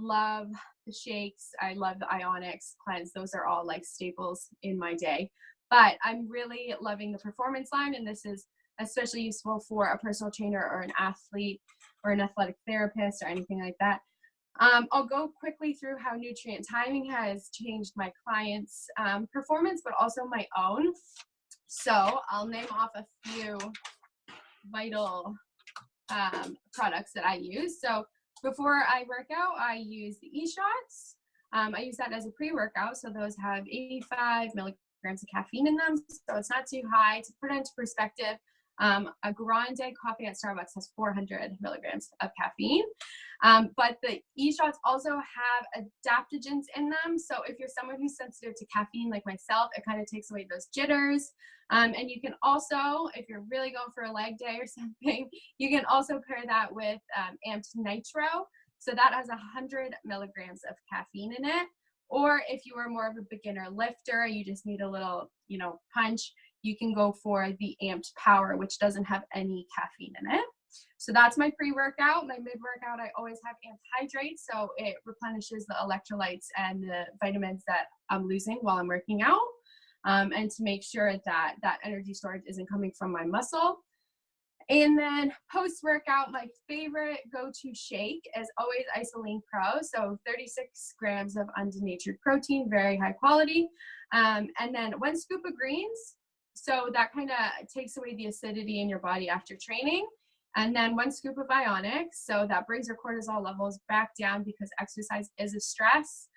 C: love the shakes. I love the Ionics cleanse. Those are all like staples in my day. But I'm really loving the performance line, and this is especially useful for a personal trainer or an athlete or an athletic therapist or anything like that. I'll go quickly through how nutrient timing has changed my clients' performance, but also my own. So I'll name off a few vital products that I use. So before I work out, I use the e-shots. I use that as a pre-workout. So those have 85 milligrams of caffeine in them. So it's not too high. To put it into perspective, a grande coffee at Starbucks has 400 milligrams of caffeine. But the e-shots also have adaptogens in them. So if you're someone who's sensitive to caffeine like myself, it kind of takes away those jitters. And you can also, if you're really going for a leg day or something, you can also pair that with amped nitro. So that has 100 milligrams of caffeine in it. Or if you are more of a beginner lifter, you just need a little, punch, you can go for the amped power, which doesn't have any caffeine in it. So that's my pre-workout. My mid-workout, I always have amped hydrate. So it replenishes the electrolytes and the vitamins that I'm losing while I'm working out. And to make sure that that energy storage isn't coming from my muscle. And then post-workout, my favorite go-to shake is always Isoline Pro. So 36 grams of undenatured protein, very high quality. And then 1 scoop of greens. So that kind of takes away the acidity in your body after training. And then 1 scoop of Ionics. So that brings your cortisol levels back down because exercise is a stress.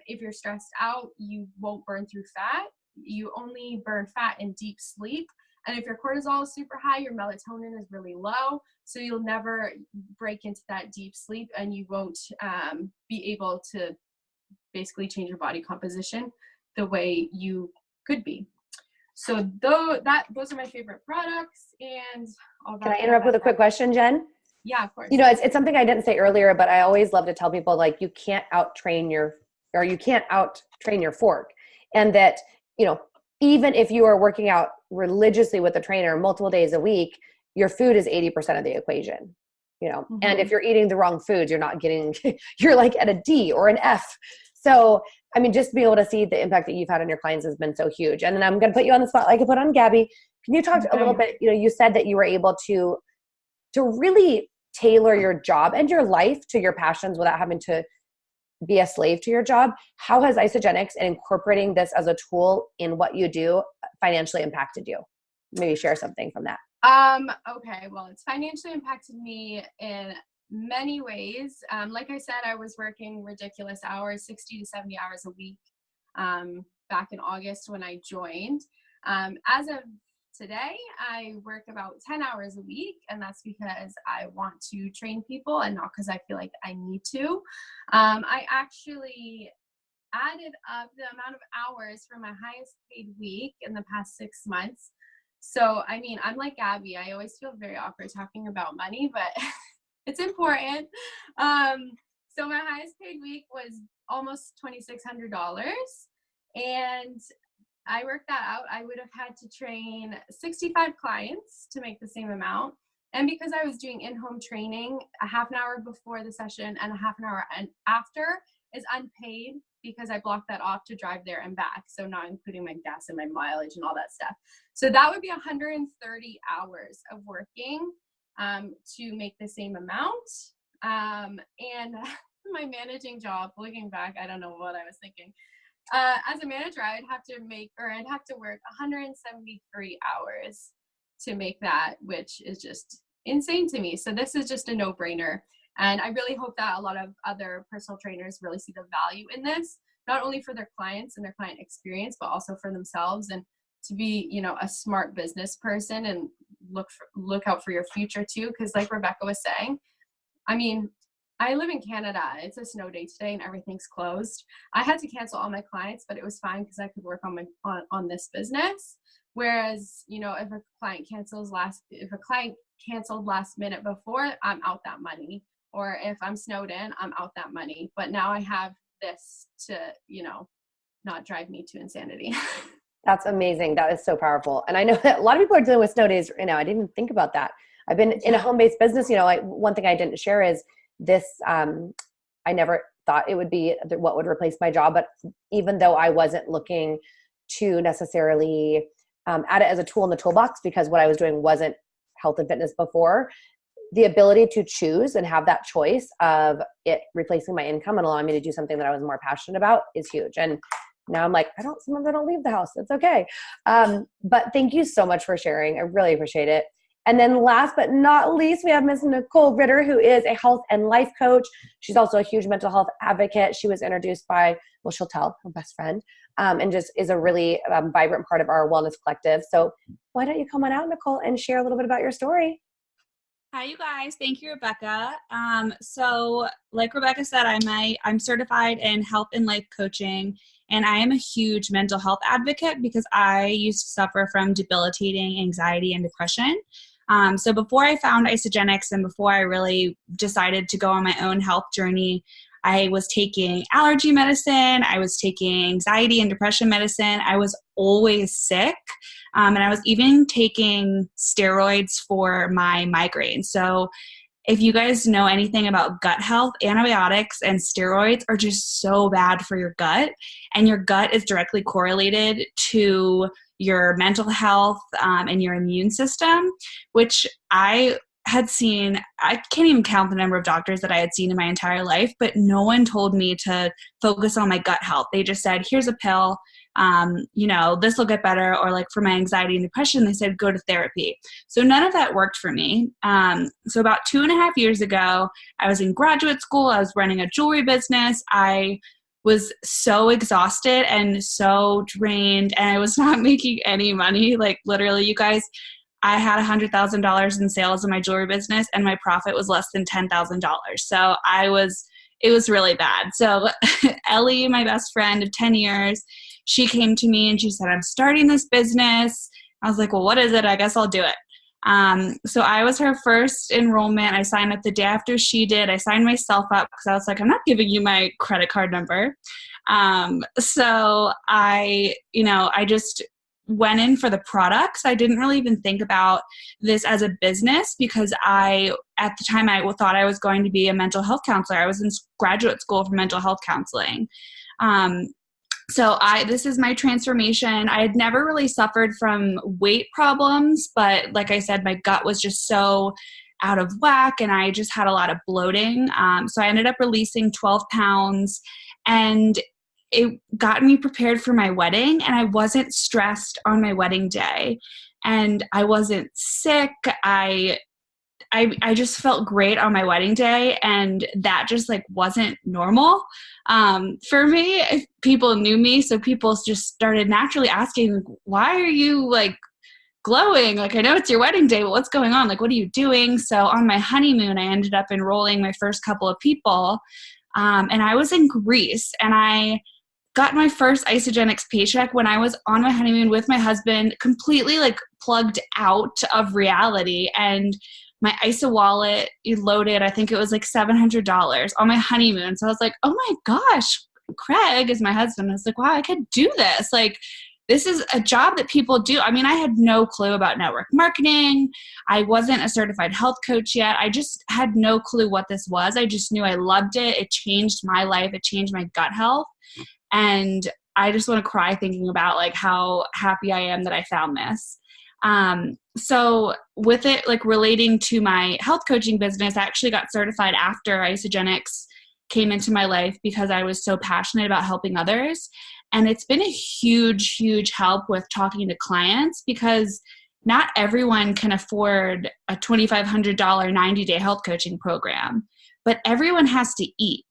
C: If you're stressed out, you won't burn through fat. You only burn fat in deep sleep. And if your cortisol is super high, your melatonin is really low. So you'll never break into that deep sleep and you won't be able to basically change your body composition the way you could be. So those are my favorite products. And
A: can I interrupt with a quick question, Jen?
C: Yeah, of course.
A: It's something I didn't say earlier, but I always love to tell people, like, you can't out-train your fork. And that, even if you are working out religiously with a trainer multiple days a week, your food is 80% of the equation,
C: Mm-hmm.
A: And if you're eating the wrong foods, you're like at a D or an F. So, just to be able to see the impact that you've had on your clients has been so huge. And then I'm going to put you on the spot like I put on Gabby. Can you talk a little bit, you said that you were able to really tailor your job and your life to your passions without having to be a slave to your job. How has Isagenix and incorporating this as a tool in what you do financially impacted you? Maybe share something from that.
C: Okay. Well, it's financially impacted me in many ways. Like I said, I was working ridiculous hours, 60 to 70 hours a week, back in August when I joined. As of today, I work about 10 hours a week, and that's because I want to train people and not because I feel like I need to. I actually added up the amount of hours for my highest paid week in the past 6 months. So, I'm like Gabby. I always feel very awkward talking about money, but it's important. So my highest paid week was almost $2,600. And I worked that out. I would have had to train 65 clients to make the same amount. And because I was doing in-home training, a half an hour before the session and a half an hour after is unpaid because I blocked that off to drive there and back. So not including my gas and my mileage and all that stuff. So that would be 130 hours of working to make the same amount. And my managing job, looking back, I don't know what I was thinking. As a manager, I'd have to work 173 hours to make that, which is just insane to me. So this is just a no-brainer. And I really hope that a lot of other personal trainers really see the value in this, not only for their clients and their client experience, but also for themselves, and to be, you know, a smart business person and look out for your future too. Because like Rebecca was saying, I mean, I live in Canada. It's a snow day today and everything's closed. I had to cancel all my clients, but it was fine because I could work on this business. Whereas, you know, if a client canceled last minute before, I'm out that money. Or if I'm snowed in, I'm out that money. But now I have this to, you know, not drive me to insanity.
A: That's amazing. That is so powerful. And I know that a lot of people are dealing with snow days right now. I didn't even think about that. I've been in a home-based business. You know, one thing I didn't share is this, I never thought it would be what would replace my job. But even though I wasn't looking to necessarily add it as a tool in the toolbox, because what I was doing wasn't health and fitness before, the ability to choose and have that choice of it replacing my income and allowing me to do something that I was more passionate about is huge. And now I'm like, sometimes I don't leave the house. It's okay. But thank you so much for sharing. I really appreciate it. And then last but not least, we have Ms. Nicole Ritter, who is a health and life coach. She's also a huge mental health advocate. She was introduced by, well, she'll tell her best friend, and just is a really vibrant part of our wellness collective. So why don't you come on out, Nicole, and share a little bit about your story?
D: Hi, you guys. Thank you, Rebecca. So like Rebecca said, I'm certified in health and life coaching, and I am a huge mental health advocate because I used to suffer from debilitating anxiety and depression. So before I found Isagenix and before I really decided to go on my own health journey, I was taking allergy medicine. I was taking anxiety and depression medicine. I was always sick. And I was even taking steroids for my migraine. So if you guys know anything about gut health, antibiotics and steroids are just so bad for your gut. And your gut is directly correlated to your mental health and your immune system, which I had seen. I can't even count the number of doctors that I had seen in my entire life, but no one told me to focus on my gut health. They just said, here's a pill, this will get better. Or like for my anxiety and depression, they said, go to therapy. So none of that worked for me. So about 2.5 years ago, I was in graduate school. I was running a jewelry business. I was so exhausted and so drained, and I was not making any money. Like literally, you guys, I had $100,000 in sales in my jewelry business and my profit was less than $10,000. So it was really bad. So Ellie, my best friend of 10 years, she came to me and she said, I'm starting this business. I was like, well, what is it? I guess I'll do it. So I was her first enrollment. I signed up the day after she did. I signed myself up because I was like, I'm not giving you my credit card number. So I just went in for the products. I didn't really even think about this as a business because at the time I thought I was going to be a mental health counselor. I was in graduate school for mental health counseling. So this is my transformation. I had never really suffered from weight problems, but like I said, my gut was just so out of whack and I just had a lot of bloating. So I ended up releasing 12 pounds and it got me prepared for my wedding, and I wasn't stressed on my wedding day and I wasn't sick. I just felt great on my wedding day, and that just like wasn't normal for me. If people knew me, so people just started naturally asking, why are you like glowing? Like, I know it's your wedding day, but what's going on? Like, what are you doing? So on my honeymoon, I ended up enrolling my first couple of people, and I was in Greece, and I got my first Isagenix paycheck when I was on my honeymoon with my husband, completely like plugged out of reality. And my ISA wallet loaded, I think it was like $700 on my honeymoon. So I was like, oh my gosh, Craig is my husband. I was like, wow, I could do this. Like, this is a job that people do. I mean, I had no clue about network marketing. I wasn't a certified health coach yet. I just had no clue what this was. I just knew I loved it. It changed my life. It changed my gut health. And I just want to cry thinking about like how happy I am that I found this. So with it, like relating to my health coaching business, I actually got certified after Isagenix came into my life because I was so passionate about helping others. And it's been a huge, huge help with talking to clients because not everyone can afford a $2,500 90-day health coaching program, but everyone has to eat.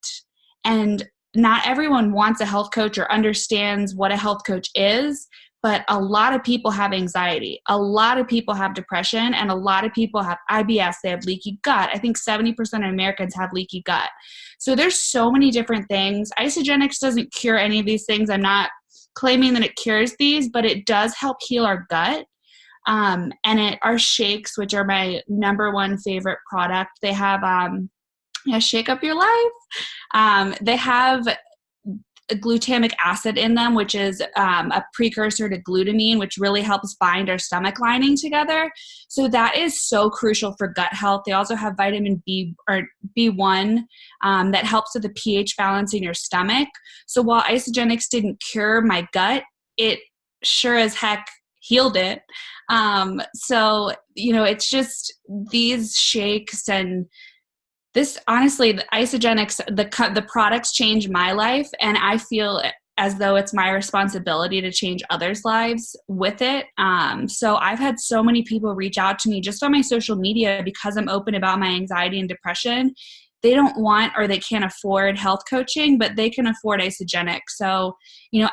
D: And not everyone wants a health coach or understands what a health coach is, but a lot of people have anxiety. A lot of people have depression, and a lot of people have IBS. They have leaky gut. I think 70% of Americans have leaky gut. So there's so many different things. Isagenix doesn't cure any of these things. I'm not claiming that it cures these, but it does help heal our gut. And our shakes, which are my number one favorite product, they have shake up your life. They have glutamic acid in them, which is a precursor to glutamine, which really helps bind our stomach lining together. So that is so crucial for gut health. They also have vitamin B or B1 that helps with the pH balance in your stomach. So while Isagenix didn't cure my gut, it sure as heck healed it. So, it's just these shakes and this, honestly, the Isagenix, the products change my life, and I feel as though it's my responsibility to change others' lives with it. So I've had so many people reach out to me just on my social media because I'm open about my anxiety and depression. They don't want or they can't afford health coaching, but they can afford Isagenix. So,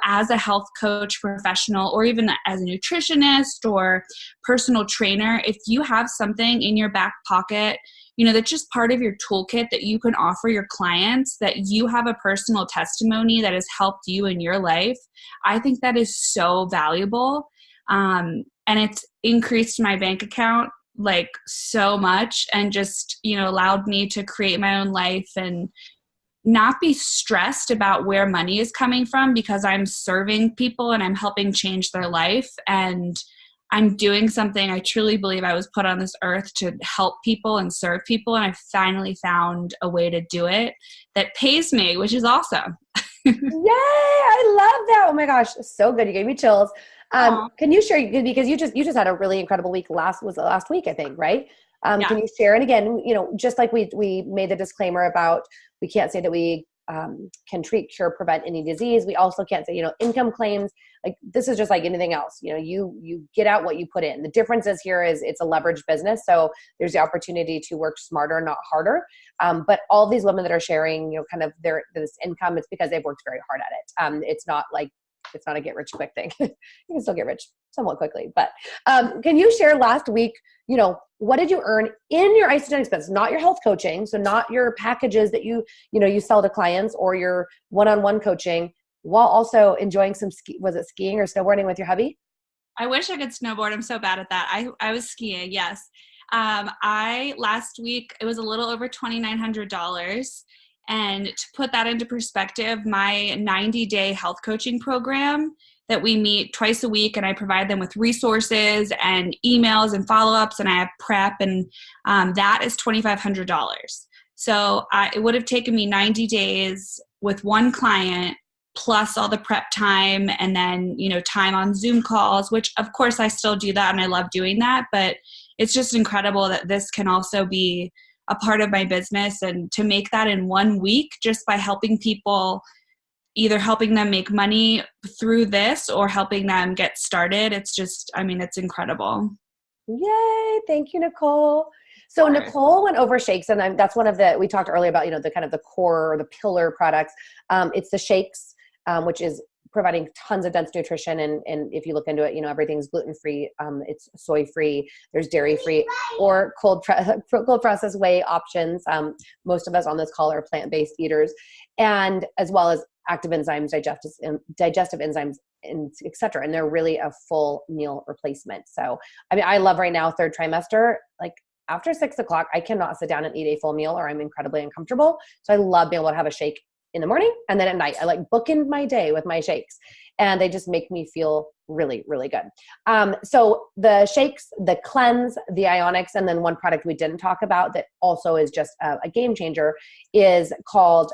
D: as a health coach professional, or even as a nutritionist or personal trainer, if you have something in your back pocket, that's just part of your toolkit that you can offer your clients, that you have a personal testimony that has helped you in your life, I think that is so valuable. And it's increased my bank account like so much, and just, allowed me to create my own life and not be stressed about where money is coming from, because I'm serving people and I'm helping change their life. And I'm doing something I truly believe I was put on this earth to help people and serve people. And I finally found a way to do it that pays me, which is awesome.
A: Yay! I love that. Oh my gosh. So good. You gave me chills. Can you share, because you just had a really incredible week last week, I think, right?
D: Yeah.
A: Can you share? And again, just like we made the disclaimer about, we can't say that we can treat, cure, prevent any disease. We also can't say, income claims. Like, this is just like anything else. You get out what you put in. The difference is here is it's a leveraged business. So there's the opportunity to work smarter, not harder. But all these women that are sharing, kind of this income, it's because they've worked very hard at it. It's not a get rich quick thing. You can still get rich somewhat quickly, but can you share last week, what did you earn in your Isagenix business, not your health coaching, so not your packages that you sell to clients, or your one-on-one coaching, while also enjoying some was it skiing or snowboarding with your hubby?
D: I wish I could snowboard. I'm so bad at that. I was skiing. Yes. Last week, it was a little over $2,900. And to put that into perspective, my 90-day health coaching program that we meet twice a week, and I provide them with resources and emails and follow-ups, and I have prep, and that is $2,500. So it would have taken me 90 days with one client, plus all the prep time, and then, time on Zoom calls, which of course I still do that and I love doing that, but it's just incredible that this can also be a part of my business, and to make that in 1 week just by helping people, either helping them make money through this or helping them get started. It's just, it's incredible.
A: Yay. Thank you, Nicole. So Nicole went over shakes, and that's one of we talked earlier about, the kind of the core or the pillar products. It's the shakes, which is providing tons of dense nutrition. And if you look into it, everything's gluten-free. It's soy-free. There's dairy-free or cold processed whey options. Most of us on this call are plant-based eaters, and as well as active enzymes, digestive enzymes, and et cetera. And they're really a full meal replacement. So, I love right now, third trimester, like after 6 o'clock, I cannot sit down and eat a full meal, or I'm incredibly uncomfortable. So I love being able to have a shake in the morning and then at night. I like bookend my day with my shakes, and they just make me feel really, really good. So the shakes, the cleanse, the ionics, and then one product we didn't talk about that also is just a game changer is called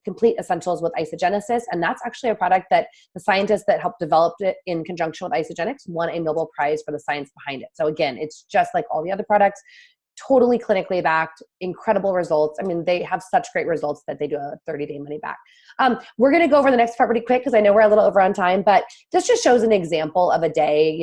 A: Complete Essentials with Isogenesis. And that's actually a product that the scientists that helped develop it in conjunction with Isogenics won a Nobel Prize for the science behind it. So again, it's just like all the other products, totally clinically backed, incredible results. I mean, they have such great results that they do a 30-day money back. We're going to go over the next part pretty quick because I know we're a little over on time, but this just shows an example of a day.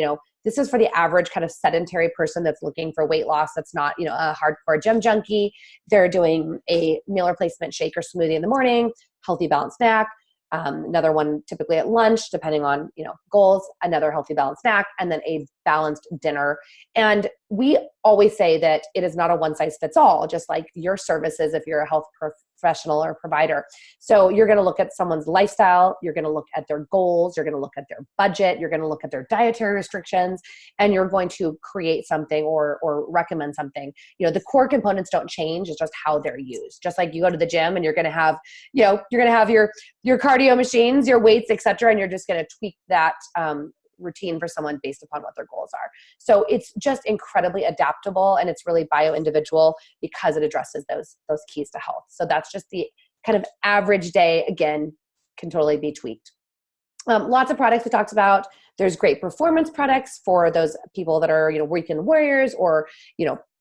A: This is for the average kind of sedentary person that's looking for weight loss. That's not, a hardcore gym junkie. They're doing a meal replacement shake or smoothie in the morning, healthy balanced snack, another one typically at lunch, depending on, goals, another healthy balanced snack, and then a balanced dinner. And we always say that it is not a one size fits all, just like your services if you're a health professional or provider. So you're going to look at someone's lifestyle, you're going to look at their goals, you're going to look at their budget, you're going to look at their dietary restrictions, and you're going to create something or recommend something. The core components don't change, it's just how they're used. Just like you go to the gym and you're going to have, you're going to have your cardio machines, your weights, etc., and you're just going to tweak that routine for someone based upon what their goals are. So it's just incredibly adaptable, and it's really bio-individual because it addresses those keys to health. So that's just the kind of average day, again, can totally be tweaked. Lots of products we talked about. There's great performance products for those people that are, weekend warriors or,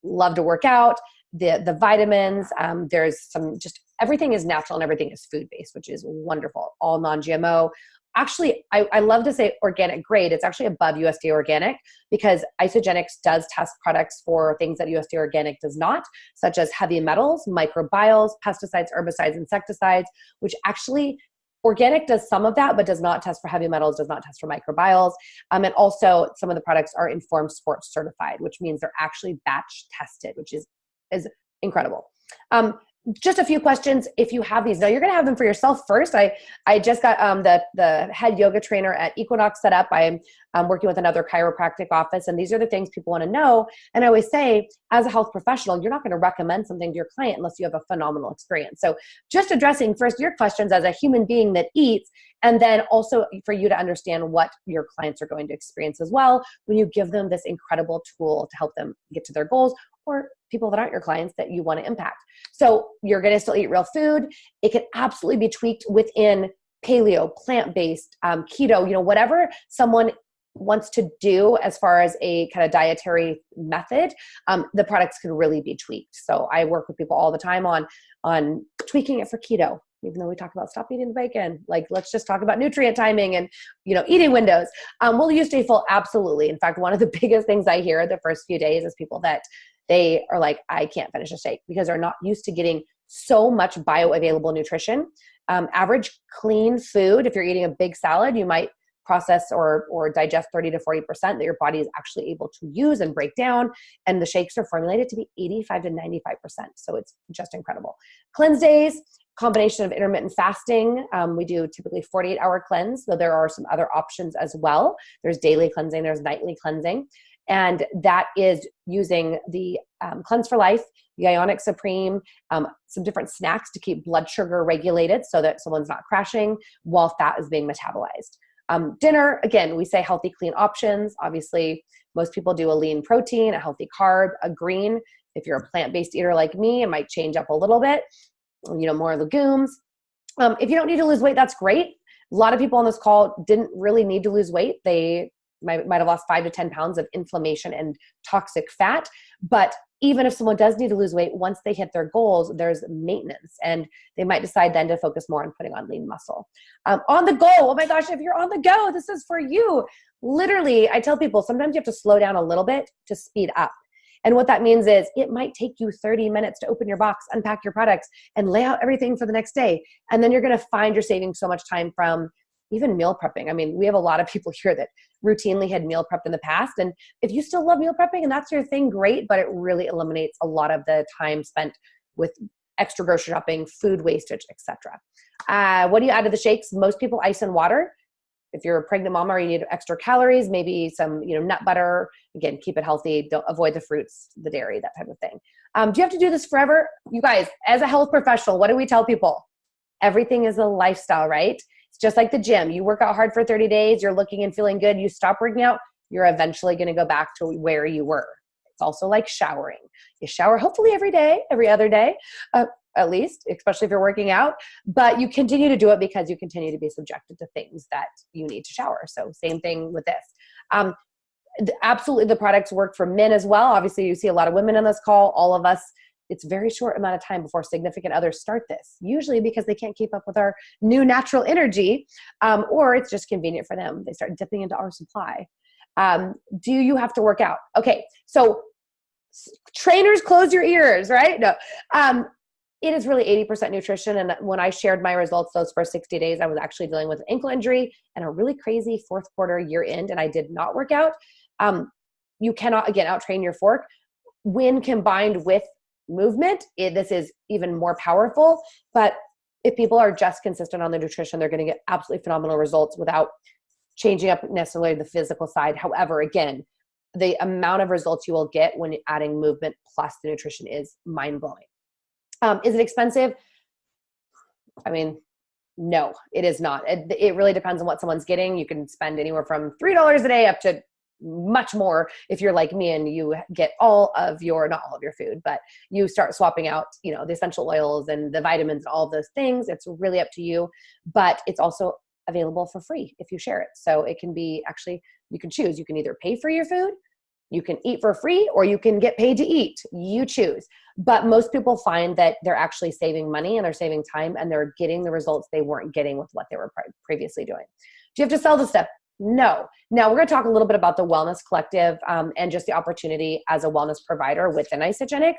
A: love to work out. The vitamins, there's some, just everything is natural and everything is food-based, which is wonderful. All non-GMO. Actually, I love to say organic grade. It's actually above USDA organic because Isogenics does test products for things that USDA organic does not, such as heavy metals, microbiomes, pesticides, herbicides, insecticides, which actually organic does some of that, but does not test for heavy metals, does not test for microbiomes. And also some of the products are Informed Sports certified, which means they're actually batch tested, which is incredible. Just a few questions if you have these. Now you're going to have them for yourself first. I just got the head yoga trainer at Equinox set up. I'm working with another chiropractic office, and these are the things people want to know. And I always say, as a health professional, you're not going to recommend something to your client unless you have a phenomenal experience. So just addressing first your questions as a human being that eats, and then also for you to understand what your clients are going to experience as well when you give them this incredible tool to help them get to their goals, or people that aren't your clients that you want to impact. So you're going to still eat real food. It can absolutely be tweaked within paleo, plant-based, keto, whatever someone wants to do as far as a kind of dietary method, the products can really be tweaked. So I work with people all the time on tweaking it for keto. Even though we talk about stop eating the bacon, like let's just talk about nutrient timing and, eating windows. Will you stay full? Absolutely. In fact, one of the biggest things I hear the first few days is people that they are like, I can't finish a shake because they're not used to getting so much bioavailable nutrition. Average clean food, if you're eating a big salad, you might process or digest 30 to 40% that your body is actually able to use and break down. And the shakes are formulated to be 85 to 95%. So it's just incredible. Cleanse days, combination of intermittent fasting. We do typically 48-hour cleanse, though there are some other options as well. There's daily cleansing, there's nightly cleansing. And that is using the Cleanse for Life, the Ionic Supreme, some different snacks to keep blood sugar regulated so that someone's not crashing while fat is being metabolized. Dinner, again, we say healthy, clean options. Obviously, most people do a lean protein, a healthy carb, a green. If you're a plant-based eater like me, it might change up a little bit, more legumes. If you don't need to lose weight, that's great. A lot of people on this call didn't really need to lose weight. They might have lost 5 to 10 pounds of inflammation and toxic fat. But even if someone does need to lose weight, once they hit their goals, there's maintenance. And they might decide then to focus more on putting on lean muscle. On the go, oh my gosh, if you're on the go, this is for you. Literally, I tell people sometimes you have to slow down a little bit to speed up. And what that means is it might take you 30 minutes to open your box, unpack your products, and lay out everything for the next day. And then you're going to find you're saving so much time from even meal prepping. I mean, we have a lot of people here that routinely had meal prepped in the past. And if you still love meal prepping and that's your thing, great, but it really eliminates a lot of the time spent with extra grocery shopping, food wastage, etc. What do you add to the shakes? Most people ice and water. If you're a pregnant mama or you need extra calories, maybe some nut butter. Again, keep it healthy. Don't avoid the fruits, the dairy, that type of thing. Do you have to do this forever? You guys, as a health professional, what do we tell people? Everything is a lifestyle, right? It's just like the gym. You work out hard for 30 days, you're looking and feeling good, you stop working out, you're eventually going to go back to where you were. It's also like showering. You shower hopefully every day, every other day, at least, especially if you're working out, but you continue to do it because you continue to be subjected to things that you need to shower. So same thing with this. Absolutely, the products work for men as well. Obviously, you see a lot of women on this call, all of us. It's a very short amount of time before significant others start this, usually because they can't keep up with our new natural energy, or it's just convenient for them. They start dipping into our supply. Do you have to work out? Okay, so trainers, close your ears, right? No, it is really 80% nutrition. And when I shared my results those first 60 days, I was actually dealing with an ankle injury and a really crazy fourth quarter year end, and I did not work out. You cannot, again, out-train your fork. When combined with movement, this is even more powerful. But if people are just consistent on the nutrition, they're going to get absolutely phenomenal results without changing up necessarily the physical side. However, again, the amount of results you will get when adding movement plus the nutrition is mind-blowing. Is it expensive? I mean, no, it is not. It really depends on what someone's getting. You can spend anywhere from $3 a day up to much more if you're like me and you get all of your, not all of your food, but you start swapping out, the essential oils and the vitamins and all of those things. It's really up to you, but it's also available for free if you share it. So it can be actually, you can choose. You can either pay for your food, you can eat for free, or you can get paid to eat. You choose. But most people find that they're actually saving money and they're saving time and they're getting the results they weren't getting with what they were previously doing. Do you have to sell the stuff? No. Now we're going to talk a little bit about the Wellness Collective and just the opportunity as a wellness provider within Isagenix.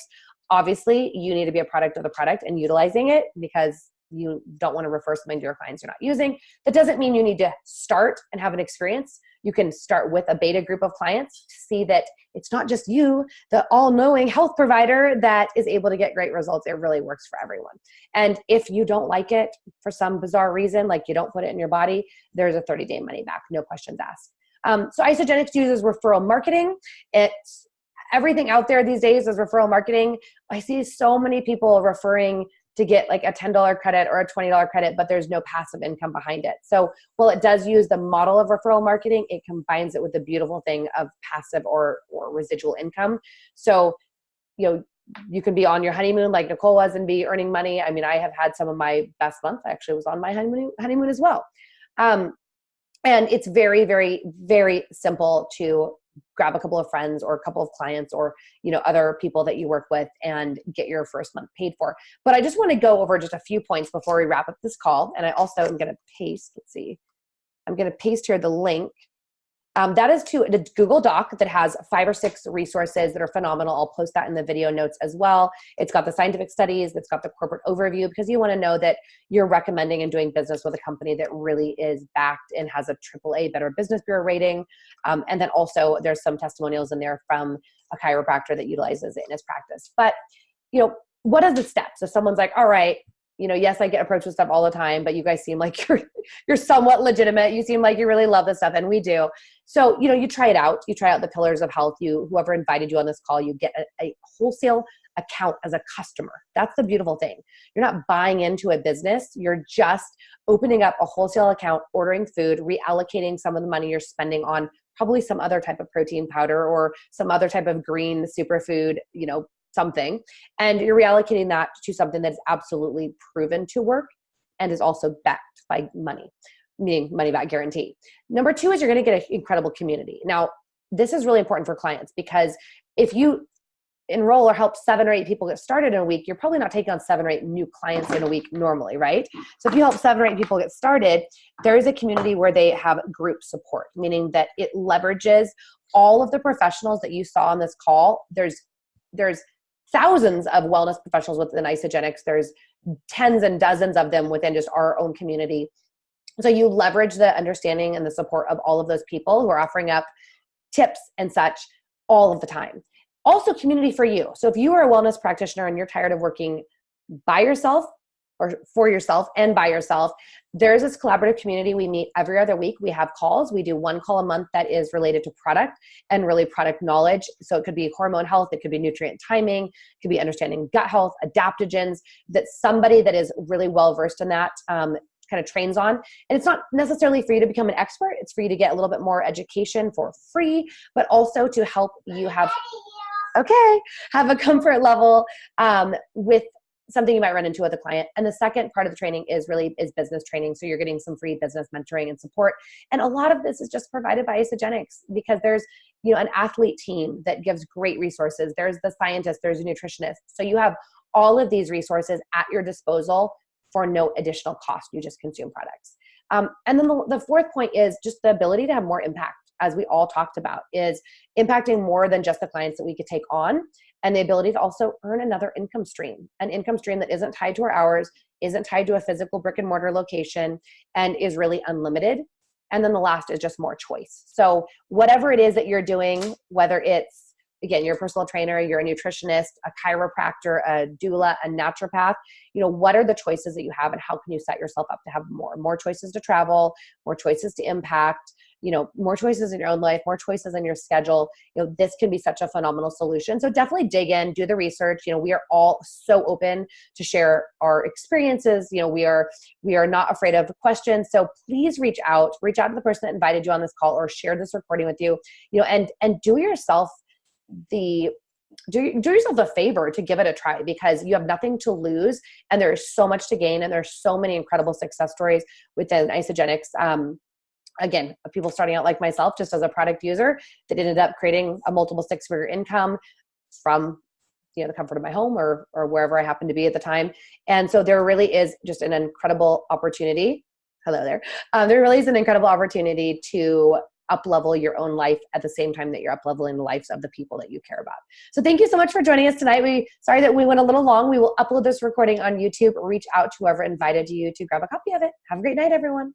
A: Obviously, you need to be a product of the product and utilizing it because you don't want to refer something to your clients you're not using. That doesn't mean you need to start and have an experience. You can start with a beta group of clients to see that it's not just you, the all-knowing health provider that is able to get great results. It really works for everyone. And if you don't like it for some bizarre reason, like you don't put it in your body, there's a 30-day money back, no questions asked. So Isagenix uses referral marketing. It's everything out there these days is referral marketing. I see so many people referring to get like a $10 credit or a $20 credit, but there's no passive income behind it. So while it does use the model of referral marketing, it combines it with the beautiful thing of passive or residual income. So, you can be on your honeymoon like Nicole was and be earning money. I mean, I have had some of my best months. I actually was on my honeymoon as well. And it's very, very, very simple to grab a couple of friends or a couple of clients or, other people that you work with and get your first month paid for. But I just want to go over just a few points before we wrap up this call. And I also am going to paste, I'm going to paste here the link. That is to the Google Doc that has 5 or 6 resources that are phenomenal. I'll post that in the video notes as well. It's got the scientific studies. It's got the corporate overview because you want to know that you're recommending and doing business with a company that really is backed and has a AAA Better Business Bureau rating. And then also there's some testimonials in there from a chiropractor that utilizes it in his practice. But, what are the steps? If someone's like, all right, yes, I get approached with stuff all the time, but you guys seem like you're somewhat legitimate. You seem like you really love this stuff, and we do. So, you try it out. You try out the pillars of health. Whoever invited you on this call, you get a wholesale account as a customer. That's the beautiful thing. You're not buying into a business. You're just opening up a wholesale account, ordering food, reallocating some of the money you're spending on probably some other type of protein powder or some other type of green superfood, something, and you're reallocating that to something that is absolutely proven to work and is also backed by money, meaning money back guarantee. Number 2 is you're going to get an incredible community. Now, this is really important for clients because if you enroll or help 7 or 8 people get started in a week, you're probably not taking on 7 or 8 new clients in a week normally, right? So if you help 7 or 8 people get started, there is a community where they have group support, meaning that it leverages all of the professionals that you saw on this call. There's thousands of wellness professionals within Isagenix. There's tens and dozens of them within just our own community. So you leverage the understanding and the support of all of those people who are offering up tips and such all of the time. Also community for you. So if you are a wellness practitioner and you're tired of working by yourself, or for yourself and by yourself. There's this collaborative community. We meet every other week. We have calls. We do one call a month that is related to product and really product knowledge. So it could be hormone health. It could be nutrient timing. It could be understanding gut health, adaptogens, that somebody that is really well-versed in that kind of trains on. And it's not necessarily for you to become an expert. It's for you to get a little bit more education for free, but also to help you have a comfort level with something you might run into with a client. And the second part of the training is business training. So you're getting some free business mentoring and support. And a lot of this is just provided by Isagenix, because there's, an athlete team that gives great resources. There's the scientist, there's a nutritionist. So you have all of these resources at your disposal for no additional cost. You just consume products. And then the fourth point is just the ability to have more impact, as we all talked about, is impacting more than just the clients that we could take on, and the ability to also earn another income stream, an income stream that isn't tied to our hours, isn't tied to a physical brick and mortar location, and is really unlimited. And then the last is just more choice. So whatever it is that you're doing, whether it's, again, you're a personal trainer, you're a nutritionist, a chiropractor, a doula, a naturopath, what are the choices that you have, and how can you set yourself up to have more choices to travel, more choices to impact, more choices in your own life, more choices in your schedule. This can be such a phenomenal solution. So definitely dig in, do the research. We are all so open to share our experiences. We are not afraid of questions. So please reach out to the person that invited you on this call or shared this recording with you, and do yourself yourself a favor to give it a try, because you have nothing to lose and there's so much to gain, and there's so many incredible success stories within Isagenix. Again, of people starting out like myself, just as a product user, that ended up creating a multiple six-figure income from the comfort of my home or wherever I happened to be at the time. And so there really is just an incredible opportunity. Hello there. There really is an incredible opportunity to up-level your own life at the same time that you're up-leveling the lives of the people that you care about. So thank you so much for joining us tonight. Sorry that we went a little long. We will upload this recording on YouTube. Reach out to whoever invited you to grab a copy of it. Have a great night, everyone.